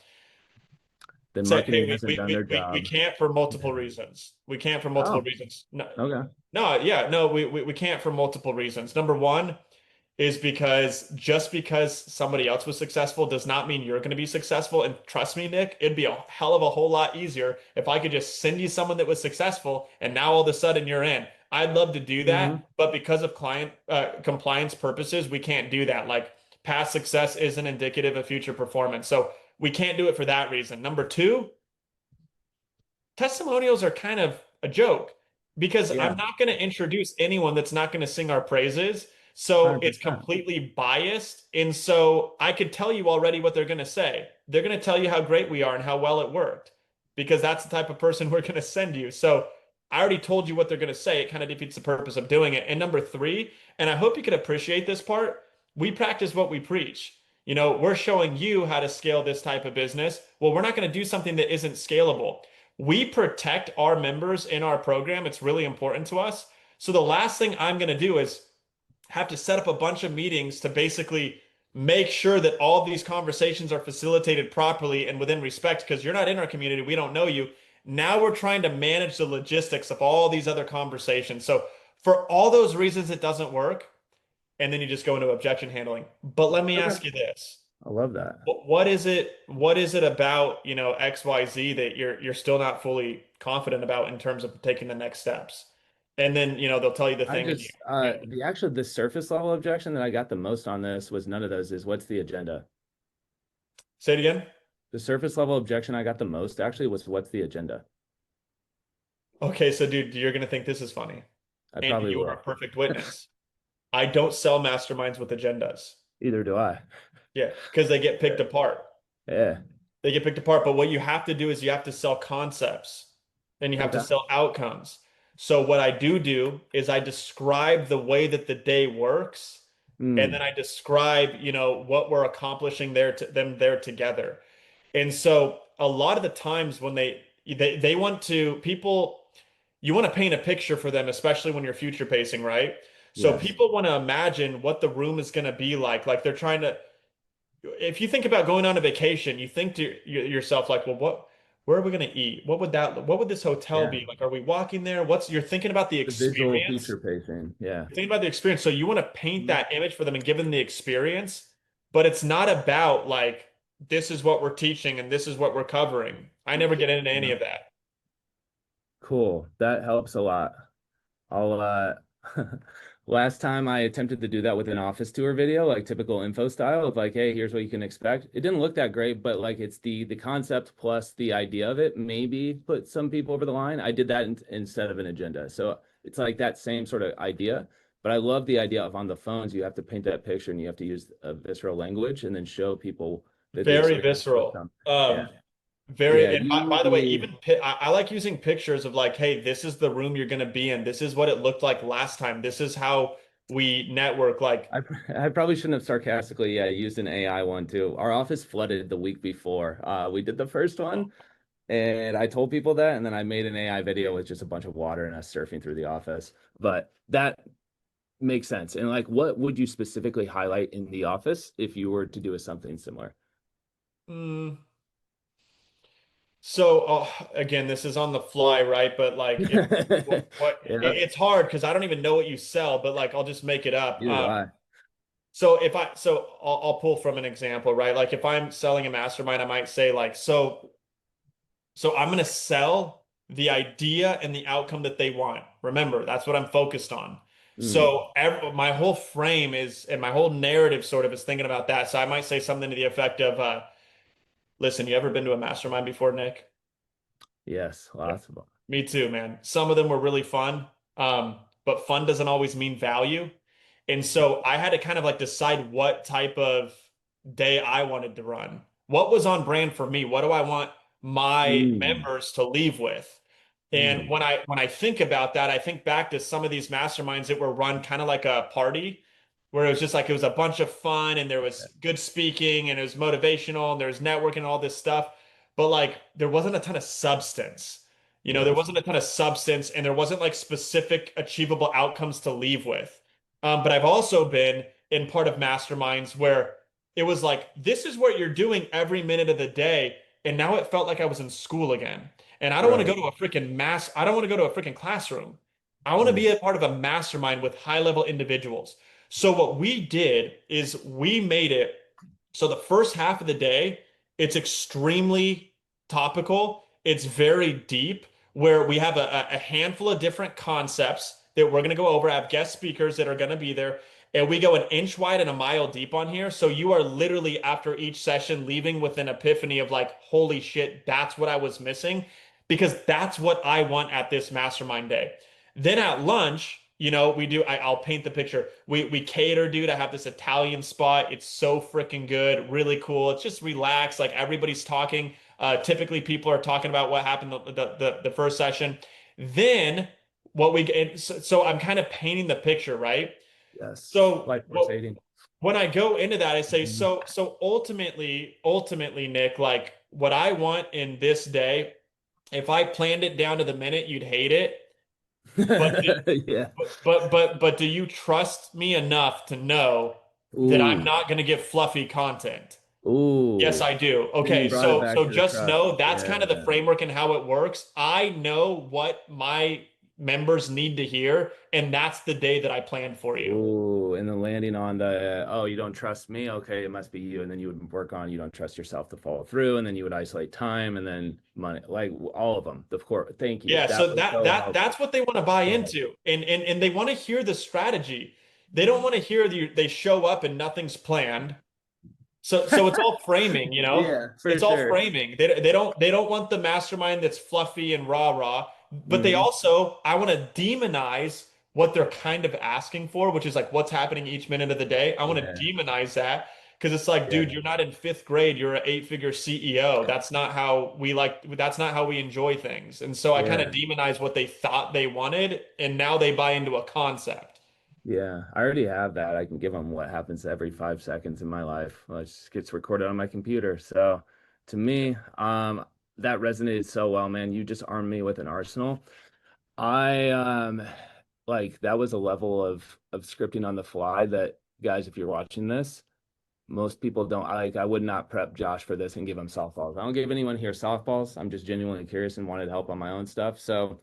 Then Say, "Hey, marketing we hasn't we done their we we, we job. can't for multiple Yeah. reasons. We can't for multiple Oh, reasons." No, okay. no, yeah, no, we can't for multiple reasons. Number one is because just because somebody else was successful does not mean you're going to be successful. And trust me, Nick, it'd be a hell of a whole lot easier if I could just send you someone that was successful and now all of a sudden you're in. I'd love to do that, Hmm. but because of client compliance purposes, we can't do that. Like past success isn't indicative of future performance. So we can't do it for that reason. Number two, testimonials are kind of a joke because I'm Yeah, not going to introduce anyone that's not going to sing our praises. So it's 100%. completely biased. And so I could tell you already what they're going to say. They're going to tell you how great we are and how well it worked because that's the type of person we're going to send you. So I already told you what they're going to say. It kind of defeats the purpose of doing it. And number three, and I hope you can appreciate this part, we practice what we preach. We're showing you how to scale this type of business. Well, we're not going to do something that isn't scalable. We protect our members in our program. It's really important to us. So the last thing I'm going to do is have to set up a bunch of meetings to basically make sure that all of these conversations are facilitated properly and within respect because you're not in our community, we don't know you. Now we're trying to manage the logistics of all these other conversations. So for all those reasons, it doesn't work. And then you just go into objection handling. But let me Okay. ask you this. I love that. What is it? What is it about, XYZ that you're still not fully confident about in terms of taking the next steps? And then, they'll tell you the I thing and just you the surface level objection that I got the most on this was none of those is what's the agenda? say it again. The surface level objection I got the most actually was what's the agenda? Okay, so dude, you're gonna think this is funny. I And probably you are a will. perfect witness. I don't sell masterminds with agendas. Either do I. Yeah, because they get picked apart. Yeah. They get picked apart. But what you have to do is you have to sell concepts and you have to Okay. sell outcomes. So what I do is I describe the way that the day works, and then Mm, I describe, what we're accomplishing them there together. And so a lot of the times when they want to people you want to paint a picture for them, especially when you're future pacing, right? So yes. people want to imagine what the room is going to be like. Like they're trying to, if you think about going on a vacation, you think to yourself like, well, where are we going to eat? What would this hotel Yeah. be? Like, are we walking there? You're thinking about the The visual experience. feature pacing. Yeah. You're thinking about the experience. So you want to paint Mhm. that image for them and give them the experience, but it's not about like, this is what we're teaching and this is what we're covering. I never get into any Yeah. of that. Cool. That helps a lot. I'll last time I attempted to do that with an office tour video, like typical info style of like, hey, here's what you can expect. It didn't look that great, but like it's the concept plus the idea of it maybe put some people over the line. I did that instead of an agenda. So it's like that same sort of idea. But I love the idea of on the phones, you have to paint that picture and you have to use a visceral language and then show people that the Very experience will visceral. come. Yeah. Yeah. And by the way, You even I like using pictures of like, hey, this is the room you're going to be in. This is what it looked like last time. This is how we network. Like, I I probably shouldn't have sarcastically, yeah, used an AI one too. Our office flooded the week before. We did the first one, and I told people that, and then I made an AI video with just a bunch of water and us surfing through the office. But that makes sense. And like, what would you specifically highlight in the office if you were to do something similar? mm, so again, this is on the fly, right? But like, if Yeah, it's hard because I don't even know what you sell, but like, I'll just make it up. neither do I. So I'll pull from an example, right? Like if I'm selling a mastermind, I might say like, so I'm going to sell the idea and the outcome that they want. Remember, that's what I'm focused on. Mm, So my whole frame is, and my whole narrative sort of is thinking about that. So I might say something to the effect of, listen, you ever been to a mastermind before, Nick? yes, Yeah. lots of them. Me too, man. Some of them were really fun, but fun doesn't always mean value. And so I had to kind of like decide what type of day I wanted to run. What was on brand for me? What do I want my Mm, members to leave with? And mm, when I think about that, I think back to some of these masterminds that were run kind of like a party, where it was just like it was a bunch of fun and there was good speaking and it was motivational and there was networking and all this stuff. But like there wasn't a ton of substance. There yes. wasn't a ton of substance and there wasn't like specific achievable outcomes to leave with. But I've also been in part of masterminds where it was like, this is what you're doing every minute of the day. And now it felt like I was in school again. And I don't want to go Right. to a I don't want to go to a freaking classroom. I want to Mm, be a part of a mastermind with high level individuals. So what we did is we made it so the first half of the day, it's extremely topical. It's very deep, where we have a handful of different concepts that we're going to go over. I have guest speakers that are going to be there. And we go an inch wide and a mile deep on here. So you are literally after each session leaving with an epiphany of like, holy shit, that's what I was missing. Because that's what I want at this mastermind day. Then at lunch, I'll paint the picture. We cater, dude. I have this Italian spot. It's so freaking good, really cool. It's just relaxed, like everybody's talking. Typically people are talking about what happened the first session. Then what we get, so I'm kind of painting the picture, right? yes. So Life forsating. when I go into that, I say, Mhm. so ultimately, Nick, like what I want in this day, if I planned it down to the minute, you'd hate it. But Yeah. but do you trust me enough to know that I'm Ooh. not going to give fluffy content? Yes, Ooh. I do. See, you Okay, brought it back so to the just trust. know that's kind of the Yeah. framework and how it works. I know what my members need to hear, and that's the day that I planned for you. Ooh, and then landing on the, oh, you don't trust me? Okay, it must be you. And then you would work on, you don't trust yourself to follow through. And then you would isolate time and then money, like all of them. Of course. Thank you. Yeah, That so was so that's helpful. what they want to buy So helpful. into. And they want to hear the strategy. They don't want to hear they show up and nothing's planned. So it's all framing, you know? Yeah, for It's all sure. framing. They don't want the mastermind that's fluffy and rah-rah, but they Hmm. also I want to demonize what they're kind of asking for, which is like what's happening each minute of the day. I want to Yeah. demonize that because it's like, dude, Yeah. you're not in fifth grade, you're an eight-figure CEO. That's not how we enjoy things. And so I kind of Yeah. demonize what they thought they wanted, and now they buy into a concept. Yeah. I already have that. I can give them what happens every 5 seconds in my life. Well, it just gets recorded on my computer. So to me, that resonated so well, man. You just armed me with an arsenal. I like that was a level of scripting on the fly that guys, if you're watching this, most people don't I would not prep Josh for this and give him softballs. I don't give anyone here softballs. I'm just genuinely curious and wanted help on my own stuff. So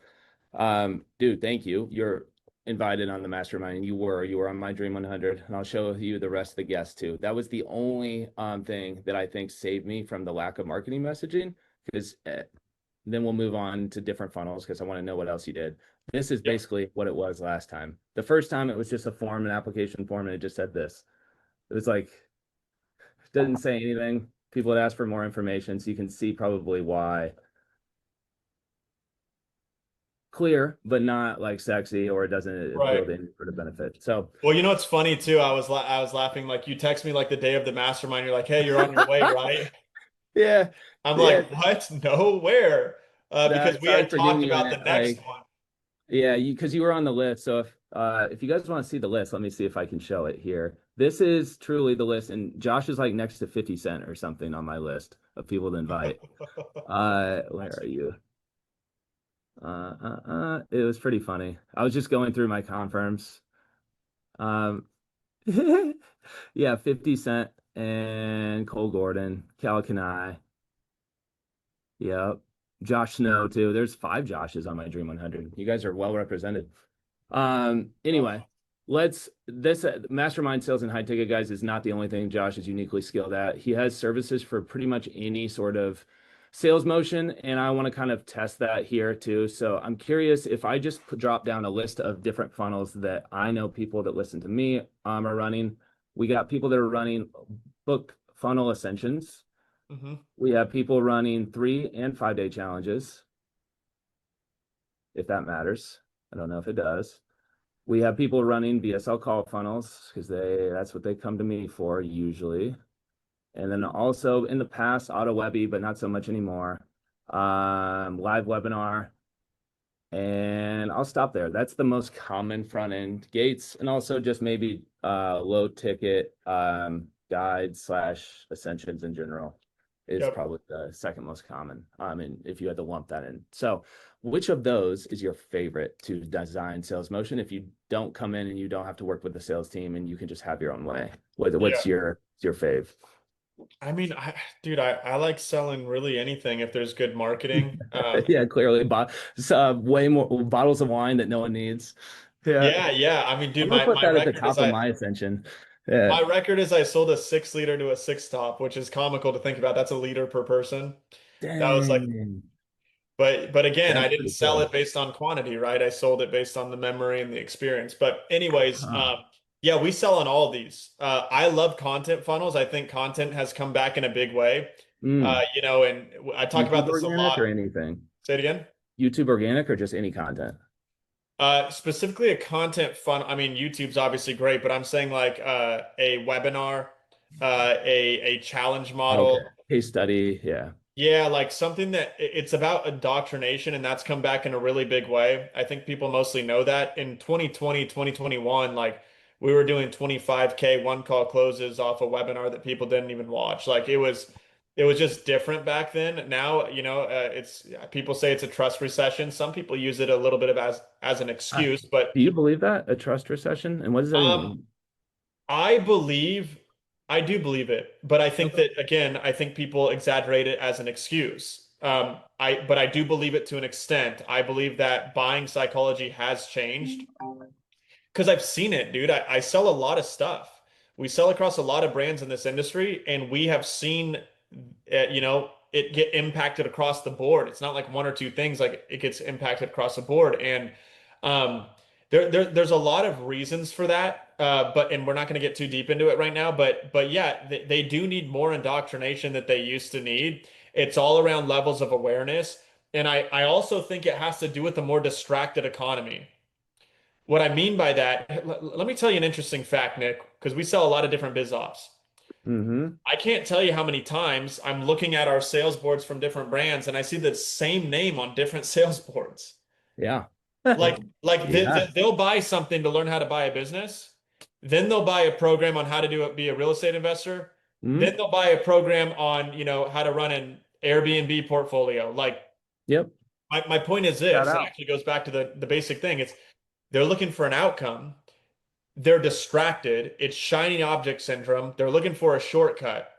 dude, thank you. You're invited on the mastermind. You were on my Dream 100, and I'll show you the rest of the guests too. That was the only thing that I think saved me from the lack of marketing messaging because then we'll move on to different funnels because I want to know what else you did. This is Yeah, basically what it was last time. The first time it was just a form, an application form, and it just said this. It was like, it didn't say anything. People would ask for more information, so you can see probably why. Clear, but not like sexy, or it doesn't right. build any sort of benefit. So, Well, you know what's funny too? I was laughing like you text me like the day of the mastermind. You're like, "Hey, you're on your way, right?" yeah, I'm yeah. like, "What? No, where?" Because we Sorry had for giving talked you about an the next like, one. yeah, you because you were on the list. So if you guys want to see the list, let me see if I can show it here. This is truly the list, and Josh is like next to 50 Cent or something on my list of people to invite. Where are you? It was pretty funny. I was just going through my confirms. Um, yeah, 50 Cent and Cole Gordon, Cal Kanai. Yep. Josh Snow too. There's five Joshes on my Dream 100. You guys are well represented. Anyway, let's this mastermind sales and high ticket guys is not the only thing Josh is uniquely skilled at. He has services for pretty much any sort of sales motion, and I want to kind of test that here too. So I'm curious if I just drop down a list of different funnels that I know people that listen to me are running. We got people that are running book funnel ascensions. Hmm. We have people running 3 and 5 day challenges, if that matters. I don't know if it does. We have people running VSL call funnels because that's what they come to me for usually. And then also in the past, auto webby, but not so much anymore. Live webinar. And I'll stop there. That's the most common front end gates, and also just maybe low ticket guides slash ascensions in general is Yep. probably the second most common. And if you had to lump that in. So which of those is your favorite to design sales motion if you don't come in and you don't have to work with the sales team and you can just have your own way? What's Yeah. your fave? I mean, dude, I like selling really anything if there's good marketing. Yeah, clearly, but way more bottles of wine that no one needs. Yeah. Yeah, yeah. I mean, I'm dude, gonna put my that at the record is top of my ascension. Yeah. my record is I sold a 6 liter to a six top, which is comical to think about. That's a liter per person. That was like, Dang. but again, I That's didn't pretty sell cool. it based on quantity, right? I sold it based on the memory and the experience. But anyways, Huh. yeah, we sell on all of these. I love content funnels. I think content has come back in a big way. Mm. You know, and I talk about YouTube this a organic lot. or anything? Say it again. YouTube organic or just any content? Specifically a content fun. I mean, YouTube's obviously great, but I'm saying like a webinar, a challenge Okay. model. Case study. Yeah. Yeah, like something that it's about indoctrination, and that's come back in a really big way. I think people mostly know that in 2020, 2021, like we were doing 25K one call closes off a webinar that people didn't even watch. Like it was it was just different back then. Now, it's people say it's a trust recession. Some people use it a little bit of as an Uh, excuse, but Do you believe that a trust recession? And what does that even um, mean? I believe, I do believe it, but I think Okay. that again, I think people exaggerate it as an excuse. But I do believe it to an extent. I believe that buying psychology has changed because I've seen it, dude. I sell a lot of stuff. We sell across a lot of brands in this industry, and we have seen, it get impacted across the board. It's not like one or two things; like it gets impacted across the board, and um, there's a lot of reasons for that. And we're not going to get too deep into it right now. But yeah, they do need more indoctrination that they used to need. It's all around levels of awareness, and I also think it has to do with a more distracted economy. What I mean by that, let me tell you an interesting fact, Nick, because we sell a lot of different biz ops. Mm-hmm. I can't tell you how many times I'm looking at our sales boards from different brands and I see the same name on different sales boards. Yeah. Like Yeah. they'll buy something to learn how to buy a business. Then they'll buy a program on how to be a real estate investor. Then Mm. they'll buy a program on, how to run an Airbnb portfolio. Like Yep. my point is Shout this, it out. actually goes back to the basic thing. It's they're looking for an outcome. They're distracted. It's shiny object syndrome. They're looking for a shortcut.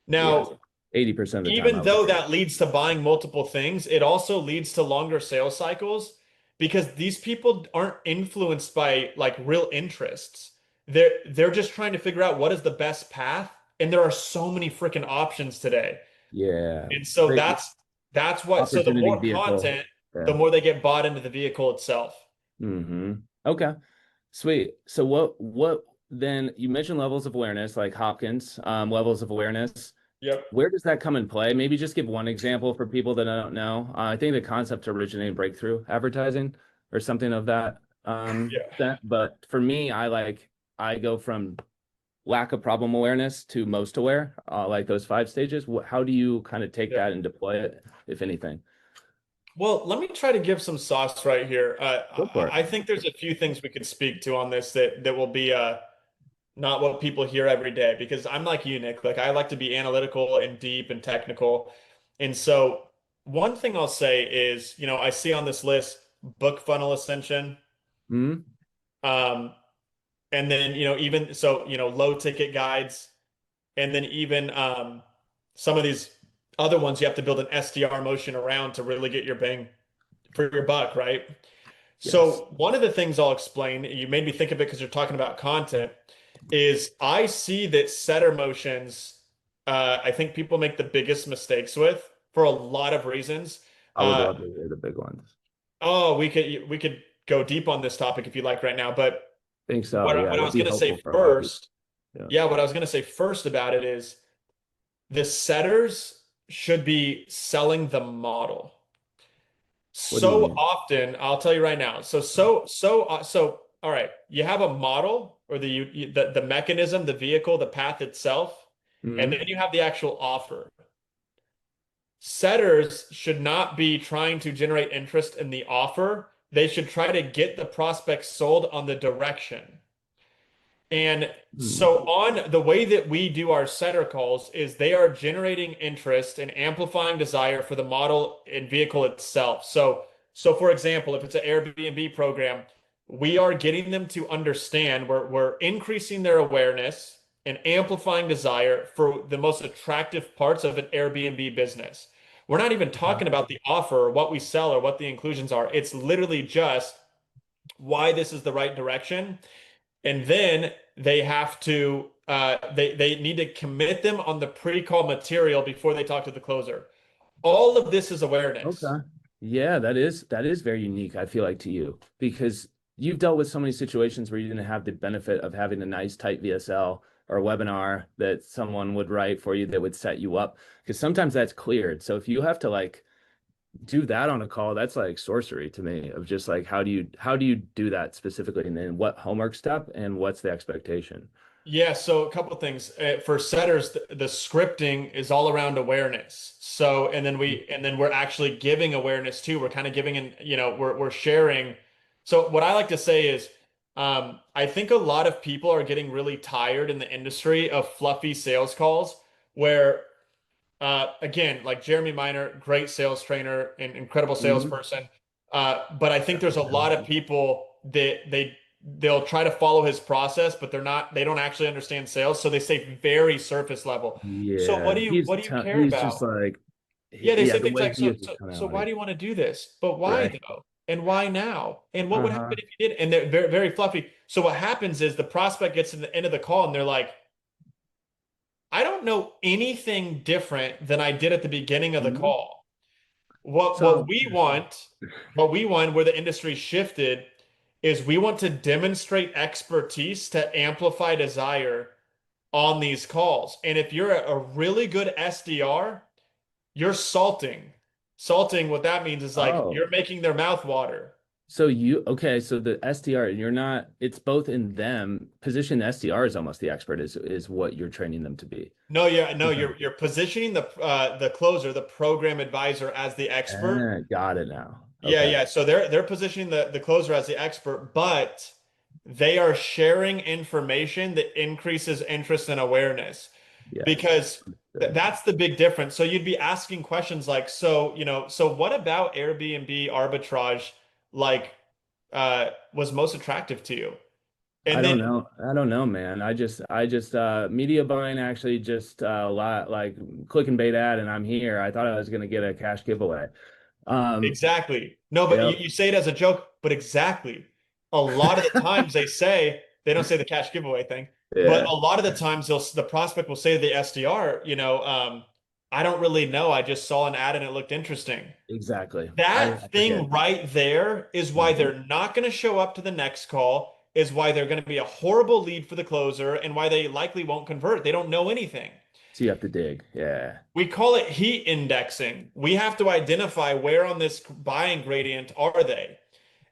Yes. Now, 80% of the time, even I would though agree. that leads to buying multiple things, it also leads to longer sales cycles because these people aren't influenced by like real interests. They're just trying to figure out what is the best path, and there are so many freaking options today. Yeah. And so Great that's what so the opportunity more vehicle. content, the Yeah. more they get bought into the vehicle itself. Mm-hmm. Okay. Sweet. So what then you mentioned levels of awareness, like Hopkins, levels of awareness. Yep. Where does that come in play? Maybe just give one example for people that don't know. I think the concept originated in breakthrough advertising or something of that Yeah. that. But for me, I go from lack of problem awareness to most aware, like those five stages. How do you kind of take Yeah. that and deploy it, if anything? Well, let me try to give some sauce right here. Go for it. I think there's a few things we could speak to on this that will be not what people hear every day because I'm like you, Nick. Like I like to be analytical and deep and technical. And so one thing I'll say is, I see on this list book funnel ascension, Hmm. um, and then even so, low ticket guides, and then even some of these other ones you have to build an SDR motion around to really get your bang for your buck, right? Yes. So one of the things I'll explain, you made me think of it because you're talking about content, is I see that setter motions, I think people make the biggest mistakes with for a lot of reasons. I would Uh, love to hear the big ones. oh, we could go deep on this topic if you like right now, but Think so. what Yeah, what I that'd was be gonna say helpful for a lot of people. first, Yeah. yeah, what I was gonna say first about it is the setters should be selling the model. What do you So mean? often, I'll tell you right now. So, all right, you have a model or the mechanism, the vehicle, the path itself, and Hmm. then you have the actual offer. Setters should not be trying to generate interest in the offer. They should try to get the prospect sold on the direction. And so Hmm. on the way that we do our setter calls is they are generating interest and amplifying desire for the model and vehicle itself. So for example, if it's an Airbnb program, we are getting them to understand we're increasing their awareness and amplifying desire for the most attractive parts of an Airbnb business. We're not even Okay. talking about the offer or what we sell or what the inclusions are. It's literally just why this is the right direction and then they have to they need to commit them on the pre-call material before they talk to the closer. All of this is awareness. Okay. Yeah, that is very unique, I feel like, to you, because you've dealt with so many situations where you didn't have the benefit of having a nice tight VSL or a webinar that someone would write for you that would set you up. Because sometimes that's cleared. So if you have to like do that on a call, that's like sorcery to me of just like how do you do that specifically? And then what homework step and what's the expectation? Yeah, so a couple of things. For setters, the scripting is all around awareness. So, and then we're actually giving awareness too. We're kind of giving and we're sharing. So what I like to say is, I think a lot of people are getting really tired in the industry of fluffy sales calls where Again, like Jeremy Miner, great sales trainer and incredible Hmm. salesperson. But I think there's a lot of people that they'll try to follow his process, but they don't actually understand sales, so they stay very surface level. So Yeah, what do you care he's just about? like, Yeah, they yeah, say the things way like, he so is just so coming so out, why like, do you want to do this? But why right. though? And why now? And what would Uh-huh. happen if you did? And they're very, very fluffy. So what happens is the prospect gets to the end of the call and they're like, I don't know anything different than I did at the beginning of the Mhm. call. What So, what we want, what we want where the industry shifted is we want to demonstrate expertise to amplify desire on these calls. And if you're a really good SDR, you're salting. Salting, what that means is like oh, you're making their mouth water. so you, okay, so the SDR, you're not, it's both in them. Position SDR is almost the expert, is what you're training them to be. No, you're positioning the closer, the program advisor as the expert. Got it now. Yeah, Okay. yeah. So they're positioning the closer as the expert, but they are sharing information that increases interest and awareness Yes. because Good. that's the big difference. So you'd be asking questions like, so, so what about Airbnb arbitrage like was most attractive to you? I And then don't know. I don't know, man. Media buying actually just a lot like click and bait ad and I'm here. I thought I was gonna get a cash giveaway. Um, exactly. No, but yep. you say it as a joke, but exactly. A lot of the times they don't say the cash giveaway thing, but Yeah, a lot of the times the prospect will say to the SDR, I don't really know. I just saw an ad and it looked interesting. exactly. I That forget. thing right there is why Mhm. they're not going to show up to the next call, is why they're going to be a horrible lead for the closer, and why they likely won't convert. They don't know anything. So you have to dig. Yeah. We call it heat indexing. We have to identify where on this buying gradient are they.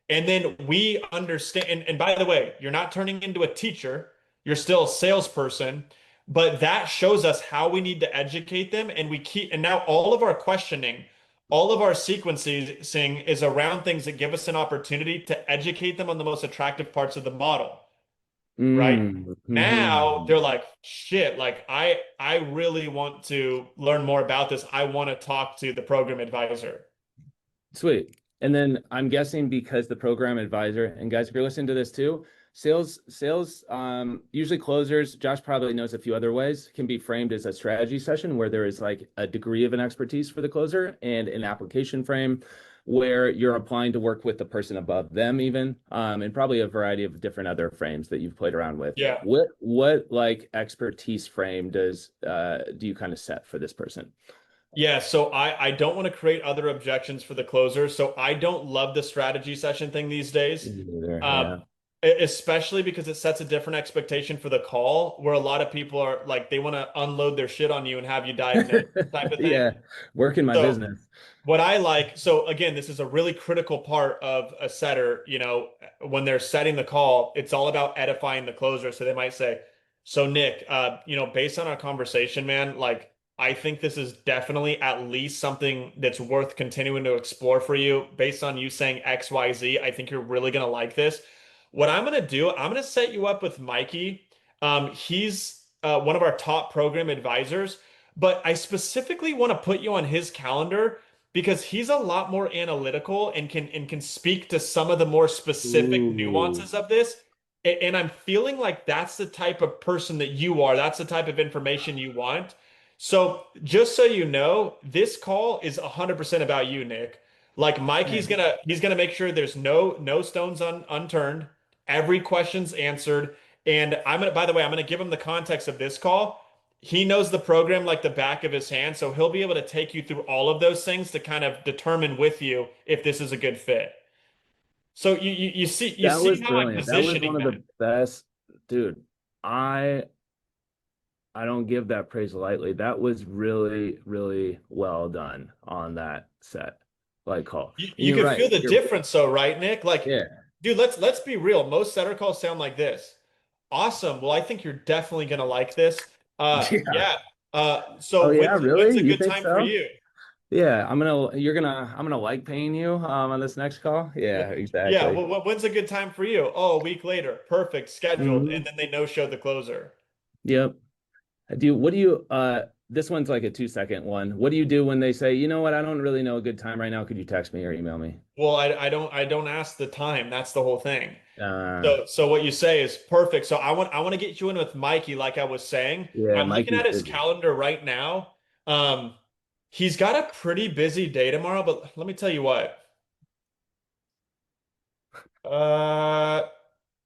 And then we understand. And by the way, you're not turning into a teacher, you're still a salesperson, but that shows us how we need to educate them. And now all of our questioning, all of our sequencing is around things that give us an opportunity to educate them on the most attractive parts of the model, right? Mm. Now they're Mhm. like, shit, like I really want to learn more about this. I want to talk to the program advisor. Sweet. And then I'm guessing because the program advisor, and guys, if you're listening to this too, sales, usually closers, Josh probably knows a few other ways, can be framed as a strategy session where there is like a degree of an expertise for the closer and an application frame where you're applying to work with the person above them even, and probably a variety of different other frames that you've played around with. Yeah. What like expertise frame do you kind of set for this person? Yeah, so I don't want to create other objections for the closer. So I don't love the strategy session thing these days. Me neither, Um, yeah. Especially because it sets a different expectation for the call where a lot of people are like they want to unload their shit on you and have you diagnose type of thing. Yeah, work in my So business. what I like, so again, this is a really critical part of a setter, when they're setting the call, it's all about edifying the closer. So they might say, so Nick, based on our conversation, man, like I think this is definitely at least something that's worth continuing to explore for you. Based on you saying X, Y, Z, I think you're really gonna like this. What I'm gonna do, I'm gonna set you up with Mikey. He's one of our top program advisors, but I specifically want to put you on his calendar because he's a lot more analytical and can speak to some of the more specific Ooh. nuances of this. And I'm feeling like that's the type of person that you are. That's the type of information you want. So just so you know, this call is 100% about you, Nick. Like Mikey's Man, he's gonna make sure there's no stones unturned. Every question's answered. And by the way, I'm gonna give him the context of this call. He knows the program like the back of his hand, so he'll be able to take you through all of those things to kind of determine with you if this is a good fit. So you that see was how I'm brilliant. That was one positioning of that. the best, dude. I I don't give that praise lightly. That was really, really well done on that set, like call. And You you're could right. feel the You're difference though, right, Nick? Like, yeah. dude, let's be real. Most setter calls sound like this. Awesome. Well, I think you're definitely gonna like this. Yeah. Yeah. Oh So yeah, when's really? a You good think time for so? you? Yeah, I'm gonna like paying you on this next call. Yeah, Yeah, exactly. well, when's a good time for you? Oh, a week later. Perfect. Scheduled. And Hmm. then they no show the closer. Yep. What do you This one's like a 2-second one. What do you do when they say, you know what, I don't really know a good time right now. Could you text me or email me? Well, I don't ask the time. That's the whole thing. Uh, So what you say is perfect. So I want to get you in with Mikey, like I was saying. yeah, I'm looking Mikey's at his busy. calendar right now. Um, he's got a pretty busy day tomorrow, but let me tell you what. Uh,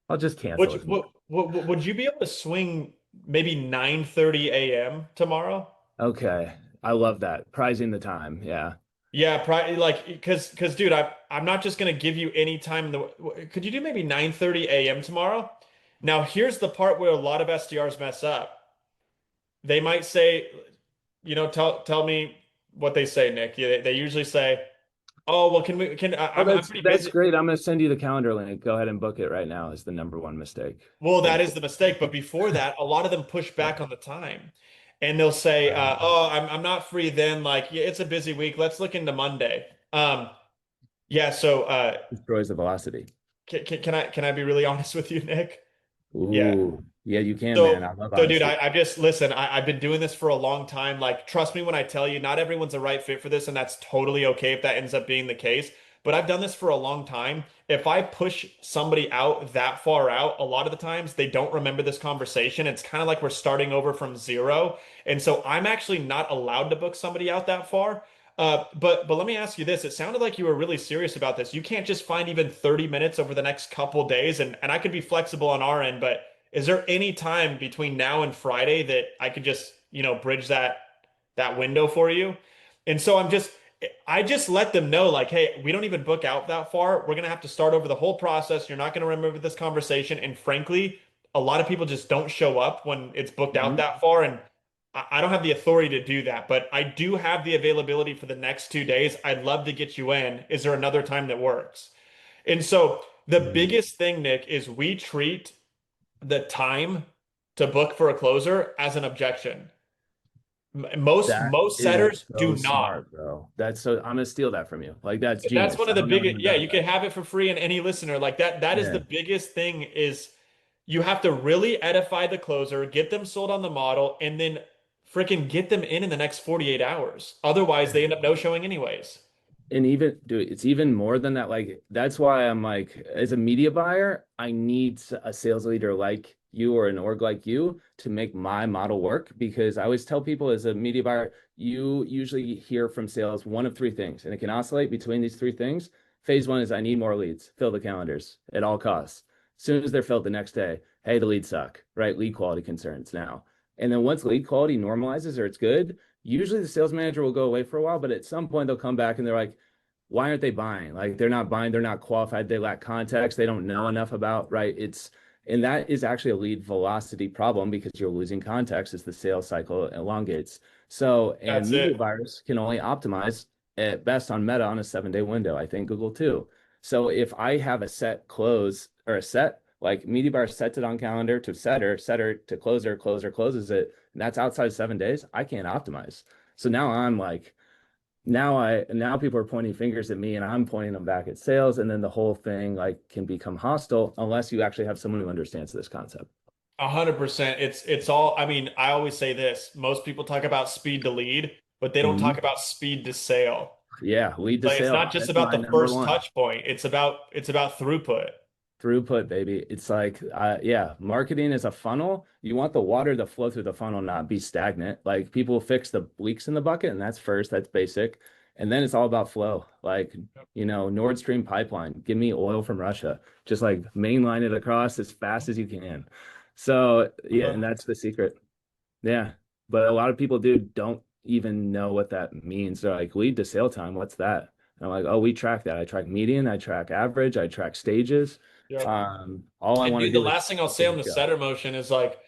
I'll just cancel his meeting. would you be able to swing maybe 9:30 a.m. tomorrow? Okay. I love that. Prizing the time. Yeah. Yeah, probably like because dude, I'm not just gonna give you any time in the. Could you do maybe 9:30 a.m. tomorrow? Now, here's the part where a lot of SDRs mess up. They might say, tell me what they say, Nick. Yeah, they usually say, "Oh, well, Oh, I'm pretty that's busy." great. I'm gonna send you the calendar link. Go ahead and book it right now is the number one mistake. Well, that Thank is the mistake. But before that, a lot of them push you. back on the time, and they'll say, Uh, "Oh, I'm not free then. Like, yeah, it's a busy week. Let's look into Monday." Yeah. So, Destroys the velocity. can I be really honest with you, Nick? Yeah. Ooh. Yeah, you can, man. So, I love so dude, honesty. I just listen. I've been doing this for a long time. Like, trust me when I tell you, not everyone's the right fit for this, and that's totally okay if that ends up being the case. But I've done this for a long time. If I push somebody out that far out, a lot of the times they don't remember this conversation. It's kind of like we're starting over from zero. And so I'm actually not allowed to book somebody out that far. But let me ask you this. It sounded like you were really serious about this. You can't just find even 30 minutes over the next couple days, and I could be flexible on our end, but is there any time between now and Friday that I could just, bridge that window for you? And so I just let them know like, hey, we don't even book out that far. We're gonna have to start over the whole process. You're not gonna remember this conversation. And frankly, a lot of people just don't show up when it's booked out Mhm. that far. And I don't have the authority to do that, but I do have the availability for the next 2 days. I'd love to get you in. Is there another time that works? And so the Mm. biggest thing, Nick, is we treat the time to book for a closer as an objection. Most That most is setters do so not. smart, bro. That's so I'm gonna steal that from you. Like that's That's genius. one of I the don't know biggest, anyone yeah, does you that. can have it for free and any listener. Like that is the Yeah. biggest thing is you have to really edify the closer, get them sold on the model, and then freaking get them in the next 48 hours. Otherwise, they end up no showing anyways. And even, dude, it's even more than that. Like, that's why I'm like, as a media buyer, I need a sales leader like you or an org like you to make my model work. Because I always tell people as a media buyer, you usually hear from sales one of three things, and it can oscillate between these three things. Phase one is I need more leads, fill the calendars at all costs. As soon as they're filled the next day, hey, the leads suck, right? Lead quality concerns now. And then once lead quality normalizes or it's good, usually the sales manager will go away for a while, but at some point they'll come back and they're like, why aren't they buying? Like they're not buying, they're not qualified, they lack context, they don't know enough about, right? And that is actually a lead velocity problem because you're losing context as the sales cycle elongates. So, and That's media it. buyers can only optimize at best on Meta on a 7-day window. I think Google too. So if I have a set close or a set, like media buyer sets it on calendar to setter to closer, closer closes it, and that's outside 7 days, I can't optimize. So now I'm like, now people are pointing fingers at me and I'm pointing them back at sales, and then the whole thing like can become hostile unless you actually have someone who understands this concept. 100%. It's all, I mean, I always say this. Most people talk about speed to lead, but they don't talk Mhm. about speed to sale. Yeah, lead to Like it's not sale. just That's about my the number first one. touch point. It's about throughput. Throughput, baby. It's like, yeah, marketing is a funnel. You want the water to flow through the funnel, not be stagnant. Like people fix the leaks in the bucket, and that's first, that's basic. And then it's all about flow. Like, Nord Stream pipeline, give me oil from Russia. Just like mainline it across as fast as you can. So, yeah, and that's the secret. Yeah. But a lot of people, dude, don't even know what that means. They're like, lead to sale time. What's that? And I'm like, oh, we track that. I track median, I track average, I track stages. Yep. All I And want to dude, the do is last thing I'll get say on things the go. setter motion is like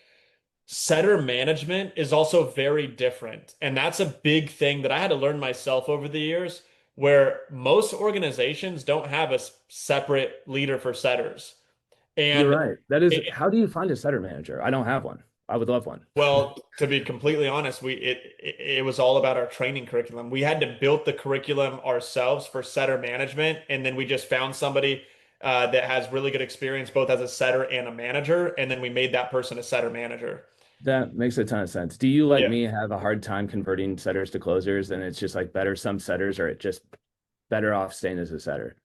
setter management is also very different. And that's a big thing that I had to learn myself over the years, where most organizations don't have a separate leader for setters. You're And right. That is, it, how do you find a setter manager? I don't have one. I would love one. well, to be completely honest, it was all about our training curriculum. We had to build the curriculum ourselves for setter management, and then we just found somebody that has really good experience both as a setter and a manager, and then we made that person a setter manager. That makes a ton of sense. Do you, like Yeah, me, have a hard time converting setters to closers, and it's just like better some setters, or it just better off staying as a setter?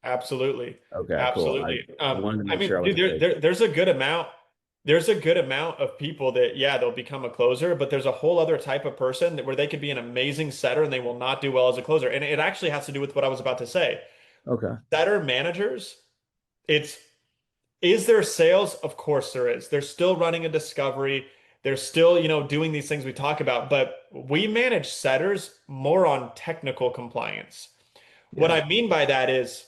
absolutely. Okay, cool. I Absolutely. wanted to I make sure mean, I dude, wasn't crazy. there's a good amount of people that, yeah, they'll become a closer, but there's a whole other type of person where they could be an amazing setter and they will not do well as a closer. And it actually has to do with what I was about to say. Okay. Setter managers, it's is there sales? Of course there is. They're still running a discovery. They're still, doing these things we talk about, but we manage setters more on technical compliance. What Yeah. I mean by that is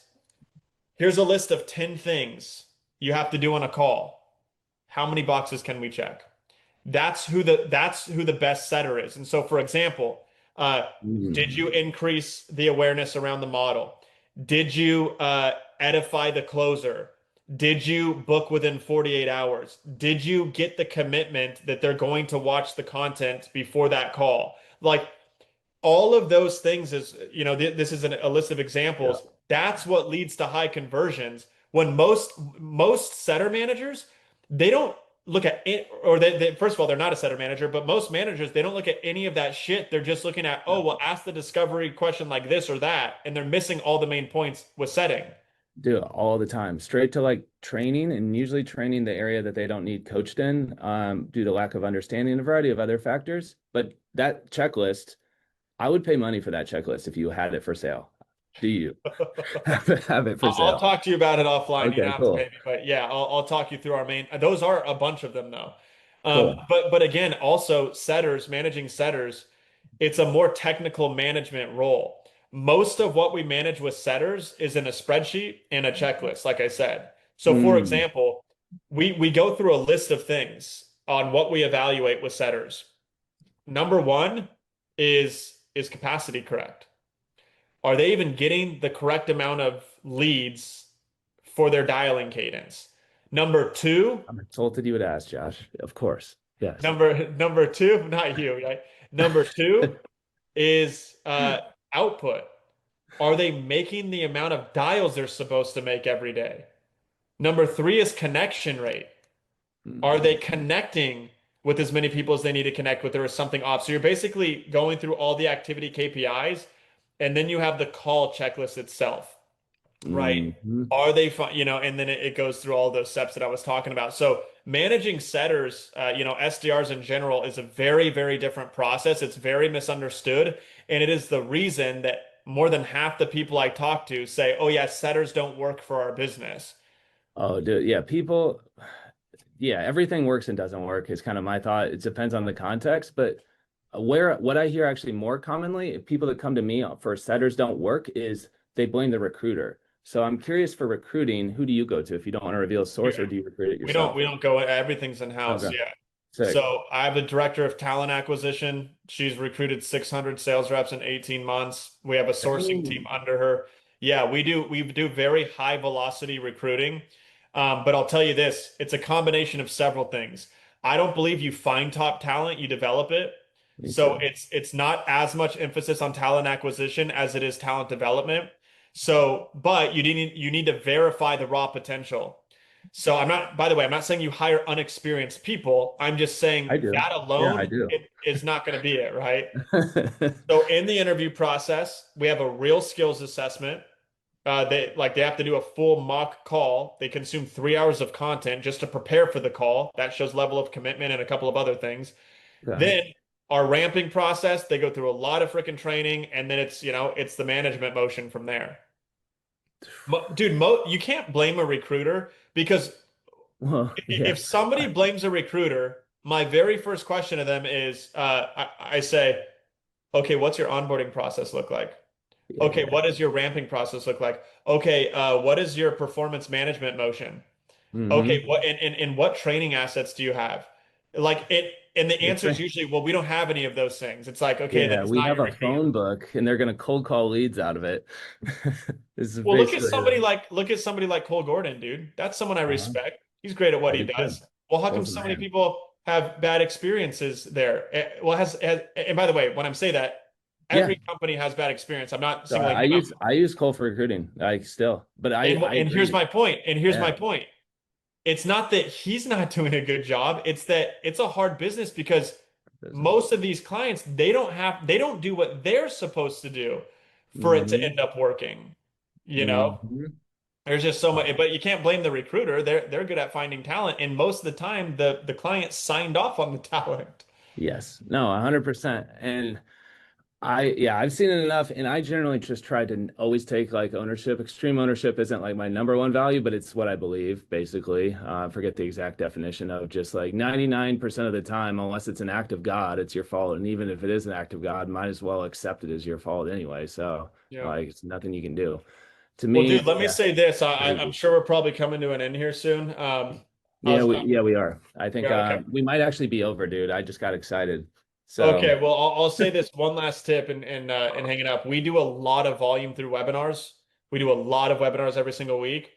here's a list of 10 things you have to do on a call. How many boxes can we check? That's who the best setter is. And so, for example, uh, did Mm. you increase the awareness around the model? Did you edify the closer? Did you book within 48 hours? Did you get the commitment that they're going to watch the content before that call? Like all of those things is, this is a list of Yeah. examples. That's what leads to high conversions. When most setter managers, they don't look at it, or first of all, they're not a setter manager, but most managers, they don't look at any of that shit. They're just looking at, Yeah. oh, well, ask the discovery question like this or that, and they're missing all the main points with setting. Do it all the time. Straight to like training, and usually training the area that they don't need coached in, due to lack of understanding and a variety of other factors. But that checklist, I would pay money for that checklist if you had it for sale. Do you have it for I'll sale? talk to you about it offline. You don't Okay, have to pay cool. me, but yeah, I'll talk you through our main. Those are a bunch of them though. Cool. But again, also setters, managing setters, it's a more technical management role. Most of what we manage with setters is in a spreadsheet and a checklist, like I said. So for Mm, example, we go through a list of things on what we evaluate with setters. Number one is capacity correct? Are they even getting the correct amount of leads for their dialing cadence? Number two, I'm insulted you would ask, Josh. Of course. Yes. number two, not you, right? Number two is output. Are they making the amount of dials they're supposed to make every day? Number three is connection rate. Are Mm. they connecting with as many people as they need to connect with, or is something off? So you're basically going through all the activity KPIs, and then you have the call checklist itself. Right? Mhm. Are they fun, and then it goes through all those steps that I was talking about. So managing setters, SDRs in general is a very, very different process. It's very misunderstood. And it is the reason that more than half the people I talk to say, oh, yeah, setters don't work for our business. Oh, dude. Yeah, people, yeah, everything works and doesn't work is kind of my thought. It depends on the context, but what I hear actually more commonly, people that come to me for setters don't work, is they blame the recruiter. So I'm curious, for recruiting, who do you go to if you don't want to reveal a We, source, or do you recruit it we don't yourself? we don't go, everything's in-house. Okay, Yeah. sick. So I have a director of talent acquisition. She's recruited 600 sales reps in 18 months. We have a sourcing team Dang. under her. Yeah, we do very high velocity recruiting. But I'll tell you this, it's a combination of several things. I don't believe you find top talent, you develop it. Me So too. it's not as much emphasis on talent acquisition as it is talent development. So, but you need to verify the raw potential. So I'm not, by the way, I'm not saying you hire unexperienced people. I'm just I saying do. that Yeah, I alone do. it is not going to be it, right? So in the interview process, we have a real skills assessment. They have to do a full mock call. They consume 3 hours of content just to prepare for the call. That shows level of commitment and a couple of other things. Okay. Then our ramping process, they go through a lot of freaking training, and then it's the management motion from there. Dude, you can't blame a recruiter because Well, yeah. if somebody blames a recruiter, my very first question to them is, I say, okay, what's your onboarding process look like? Okay, Yeah. what does your ramping process look like? Okay, what is your performance management motion? Okay, Hmm. and what training assets do you have? Like it, and the It's answer is usually, well, we don't have any of those things. It's like, okay, then yeah, it's we not have your a recruiter. phone book and they're gonna cold call leads out of it. This is Well, basically look at somebody like Cole Gordon, dude. That's someone I uh respect. He's great at what I he do too. does. Well, how come Cole's a so many man. people have bad experiences there? Well, and by the way, when I'm say that, Yeah. every company has bad experience. I'm not So singling him out. I use Cole for recruiting, like still. But I And agree. here's my point. And here's my Yeah. point. it's not that he's not doing a good job. It's that it's a hard business because Business. most of these clients, they don't do what they're supposed to do for it to Hmm. end up working. You know, Hmm. there's just so much, but you can't blame the recruiter. They're good at finding talent, and most of the time, the client signed off on the talent. Yes. No, 100%. And yeah, I've seen it enough, and I generally just try to always take like ownership. Extreme ownership isn't like my number one value, but it's what I believe, basically. I forget the exact definition of just like 99% of the time, unless it's an act of God, it's your fault. And even if it is an act of God, might as well accept it as your fault anyway. So, Yeah. like, it's nothing you can do. To Well, me, dude, let me yeah, say this. I'm crazy. sure we're probably coming to an end here soon. I was, Yeah, we are. I think yeah, okay. we might actually be over, dude. I just got excited. So, Okay, well, I'll say this one last tip and hanging up. We do a lot of volume through webinars. We do a lot of webinars every single week.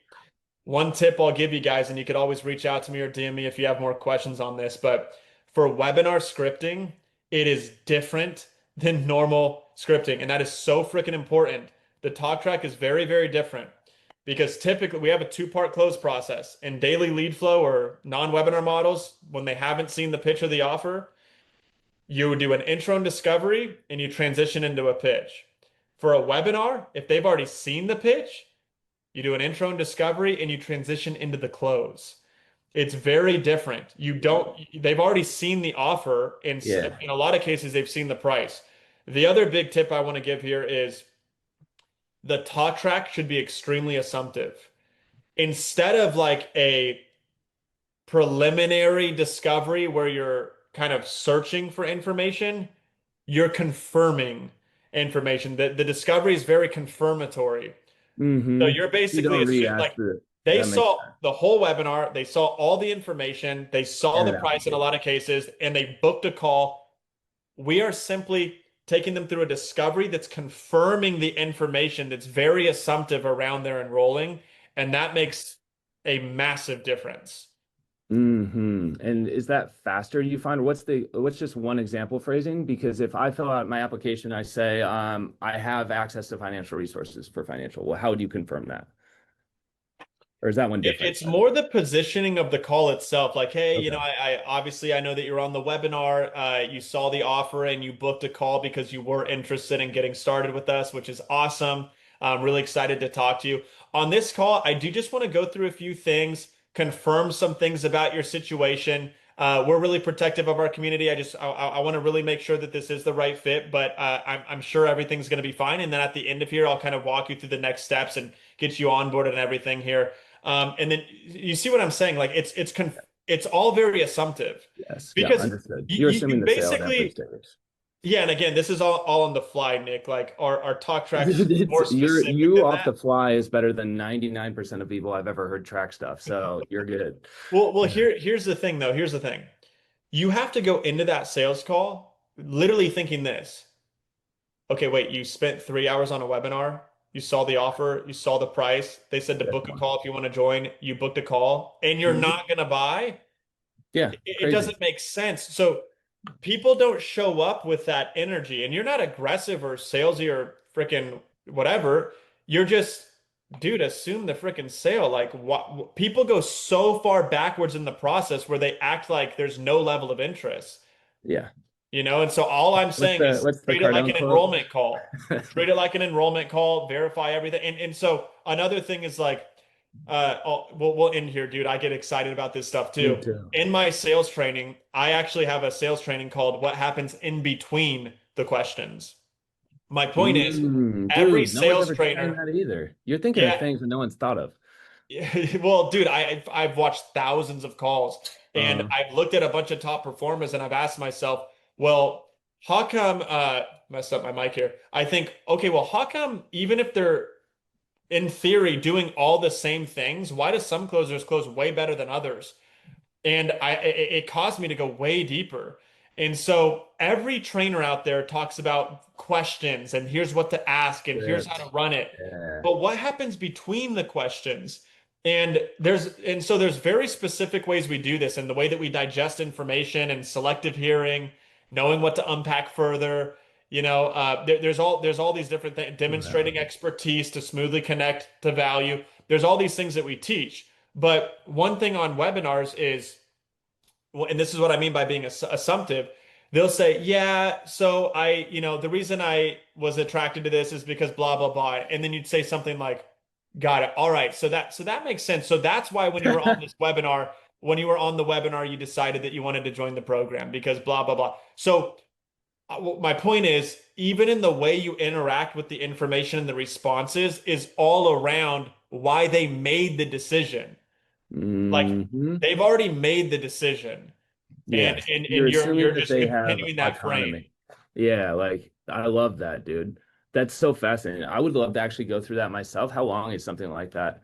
One tip I'll give you guys, and you could always reach out to me or DM me if you have more questions on this, but for webinar scripting, it is different than normal scripting, and that is so freaking important. The talk track is very, very different because typically we have a two-part close process. In daily lead flow or non-webinar models, when they haven't seen the pitch or the offer, you would do an intro and discovery and you transition into a pitch. For a webinar, if they've already seen the pitch, you do an intro and discovery and you transition into the close. It's very different. You don't, they've already seen the offer. yeah. In a lot of cases, they've seen the price. The other big tip I want to give here is the talk track should be extremely assumptive. Instead of like a preliminary discovery where you're kind of searching for information, you're confirming information. The discovery is very confirmatory. So Hmm. you're You basically don't like react to it. they That makes saw sense. the whole webinar, they saw all the information, they saw And the the price in a application. lot of cases, and they booked a call. We are simply taking them through a discovery that's confirming the information that's very assumptive around their enrolling, and that makes a massive difference. And is that faster, you find? What's just one example phrasing? Because if I fill out my application, I say, I have access to financial resources for financial. Well, how would you confirm that? Or is that one different? It's more the positioning of the call itself. Like, hey, Okay. I obviously I know that you're on the webinar. You saw the offer and you booked a call because you were interested in getting started with us, which is awesome. I'm really excited to talk to you. On this call, I do just want to go through a few things, confirm some things about your situation. We're really protective of our community. I want to really make sure that this is the right fit, but I'm sure everything's going to be fine. And then at the end of here, I'll kind of walk you through the next steps and get you onboarded and everything here. And then you see what I'm saying? Like it's all very assumptive Yes. Yeah, because understood. You're you assuming the sale at every basically stage. yeah. And again, this is all on the fly, Nick. Like our talk tracks Dude, more specific you than off that. the fly is better than 99% of people I've ever heard track stuff. So you're good. Well, here's the thing though. Here's the thing. You have to go into that sales call literally thinking this. Okay, wait, you spent 3 hours on a webinar. You saw the offer, you saw the price. They said to That's book a one. call if you want to join. You booked a call and you're Mhm. not going to buy. Yeah, It crazy. doesn't make sense. So people don't show up with that energy, and you're not aggressive or salesy or freaking whatever. You're just, dude, assume the freaking sale. Like, what people go so far backwards in the process where they act like there's no level of interest, Yeah. And so all I'm saying is What's the treat it like Cardone an quote? enrollment call. Treat it like an enrollment call, verify everything. And so another thing is like, we'll end here, dude. I get excited about this stuff Me too. too. In my sales training, I actually have a sales training called What Happens in Between the Questions. My point is, every Dude, no one's sales ever trained trainer, that either. You're thinking of yeah, things that no one's thought of. well, dude, I've watched thousands of calls and Uh, I've looked at a bunch of top performers and I've asked myself, well, how come messed up my mic here. I think, okay, well, how come even if they're in theory doing all the same things, why do some closers close way better than others? And it caused me to go way deeper. And so every trainer out there talks about questions and here's what to ask and here's how to script. run it. Yeah. But what happens between the questions? And so there's very specific ways we do this and the way that we digest information and selective hearing, knowing what to unpack further. There's all these different things, Wow. demonstrating expertise to smoothly connect to value. There's all these things that we teach. But one thing on webinars is, well, and this is what I mean by being assumptive. They'll say, yeah, so the reason I was attracted to this is because blah, blah, blah. And then you'd say something like, got it. All right. So that makes sense. So that's why when you were on this webinar, when you were on the webinar, you decided that you wanted to join the program because blah, blah, blah. So my point is, even in the way you interact with the information and the responses is all around why they made the decision. Like Hmm. they've already made the decision, and Yes. and You're and you're assuming you're that just they have continuing that frame. autonomy. Yeah, like I love that, dude. That's so fascinating. I would love to actually go through that myself. How long is something like that?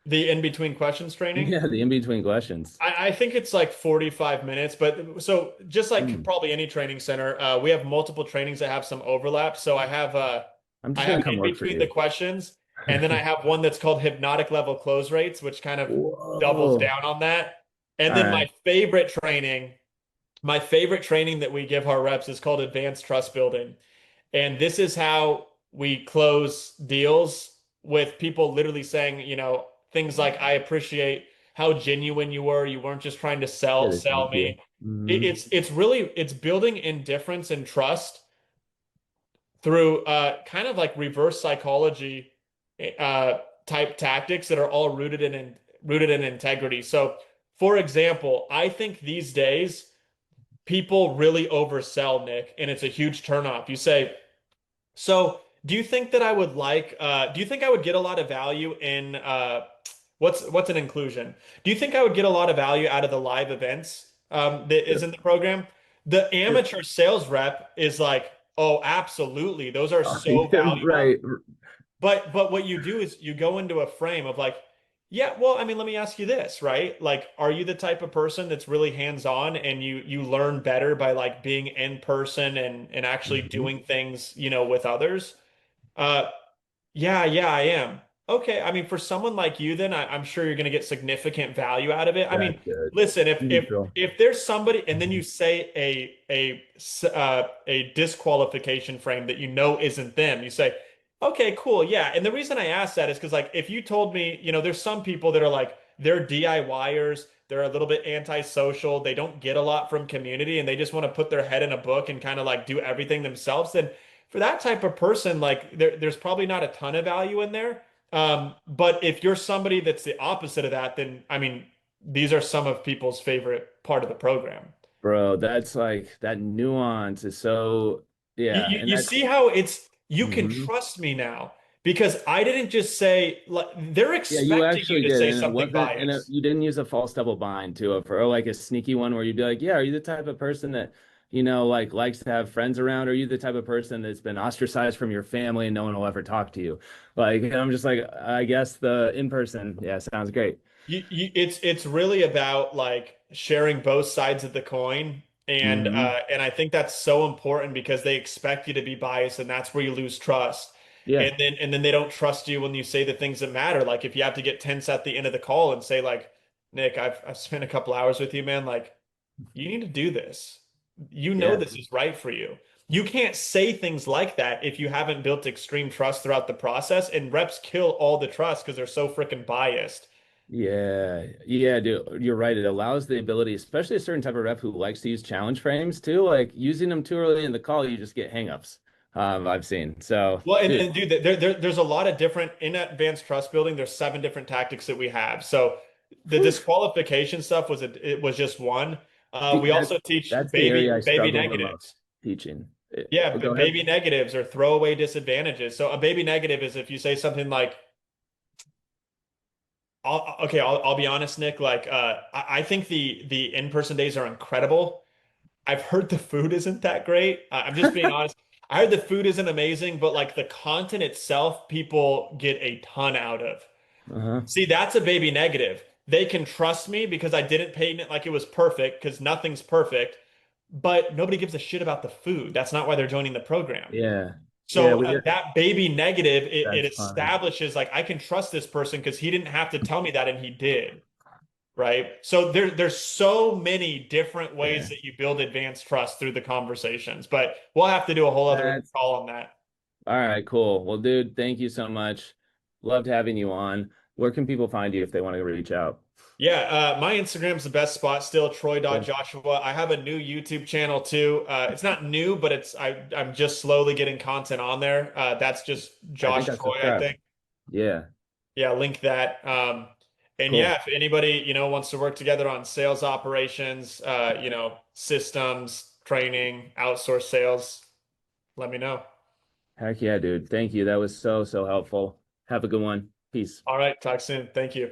The in between questions training. Yeah, the in-between questions. I think it's like 45 minutes, but so just like Hmm. probably any training center, we have multiple trainings that have some overlap. So I'm I just have gonna come in work for between the you. questions, and then I have one that's called hypnotic level close rates, which kind of doubles Whoa. down on that. And All then right. my favorite training that we give our reps is called advanced trust building. And this is how we close deals with people literally saying, things like, I appreciate how genuine you were. You weren't just trying to Yeah, sell thank you. me. Hmm. It's building indifference and trust through kind of like reverse psychology uh, type tactics that are all rooted in integrity. So, for example, I think these days people really oversell, Nick, and it's a huge turnoff. You say, so, do you think that I would do you think I would get a lot of value in what's an inclusion? Do you think I would get a lot of value out of the live events that is in the program? The Yeah. amateur sales rep is like, oh, absolutely. Those are Oh, so yeah, valuable. right. But what you do is you go into a frame of like, yeah, well, I mean, let me ask you this, right? Like, are you the type of person that's really hands-on and you learn better by like being in person and actually Hmm. doing things, with others? Uh, yeah, yeah, I am. Okay, I mean, for someone like you, then I'm sure you're going to get significant value out of it. I That's mean, good. listen, Neutral. if there's somebody, and then Mhm. you say a disqualification frame that you know isn't them, you say, okay, cool, yeah. And the reason I ask that is because, like, if you told me, there's some people that are like they're DIYers, they're a little bit antisocial, they don't get a lot from community, and they just want to put their head in a book and kind of like do everything themselves, then for that type of person, like there's probably not a ton of value in there. But if you're somebody that's the opposite of that, then I mean, these are some of people's favorite part of the program. Bro, that's like that nuance is so You, yeah, you, and you that's see how you can hmm trust me now because I didn't just say like they're yeah, you expecting you actually to did, say and it something wasn't, biased. you didn't use a false double bind to it, or like a sneaky one where you'd be like, yeah, are you the type of person that, like likes to have friends around? Or are you the type of person that's been ostracized from your family and no one will ever talk to you? Like, and I'm just like, I guess the in person, yeah, sounds great. It's really about like sharing both sides of the coin, Hmm. and I think that's so important because they expect you to be biased, and that's where you lose trust. Yeah, And then they don't trust you when you say the things that matter. Like if you have to get tense at the end of the call and say like, Nick, I've spent a couple hours with you, man. Like you need to do this. You know yeah, this is right for you. You can't say things like that if you haven't built extreme trust throughout the process, and reps kill all the trust because they're so freaking biased. yeah, dude, you're right. It allows the ability, especially a certain type of rep who likes to use challenge frames too. Like using them too early in the call, you just get hangups. I've seen. So, Well, and, dude, and dude, there's a lot of different in advanced trust building. There's 7 different tactics that we have. So the whew, disqualification stuff it was just one. see, We also teach that's the area I baby struggle the most negatives. teaching. Yeah, Go ahead. baby negatives or throwaway disadvantages. So a baby negative is if you say something like, I'll be honest, Nick. Like, I think the in-person days are incredible. I've heard the food isn't that great. I'm just being honest. I heard the food isn't amazing, but like the content itself, people get a ton out of. Uh-huh. See, that's a baby negative. They can trust me because I didn't paint it like it was perfect because nothing's perfect, but nobody gives a shit about the food. That's not why they're joining the program. Yeah, yeah, So that baby negative, it that's fine. establishes like I can trust this person because he didn't have to tell me that and he did. Right. So there's so many different ways Yeah, that you build advanced trust through the conversations, but we'll have to do a whole other that's call on that. all right. Cool. Well, dude, thank you so much. Loved having you on. Where can people find you if they want to reach out? Yeah, my Instagram's the best spot still, Cool. troy.joshua. I have a new YouTube channel too. It's not new, but I'm just slowly getting content on there. That's just I think Josh I Troy, I subscribed. think. Yeah, Yeah, link that. And yeah, cool. if anybody, wants to work together on sales operations, systems, training, outsource sales, let me know. Heck yeah, dude. Thank you. That was so, so helpful. Have a good one. Peace. All right, talk soon. Thank you.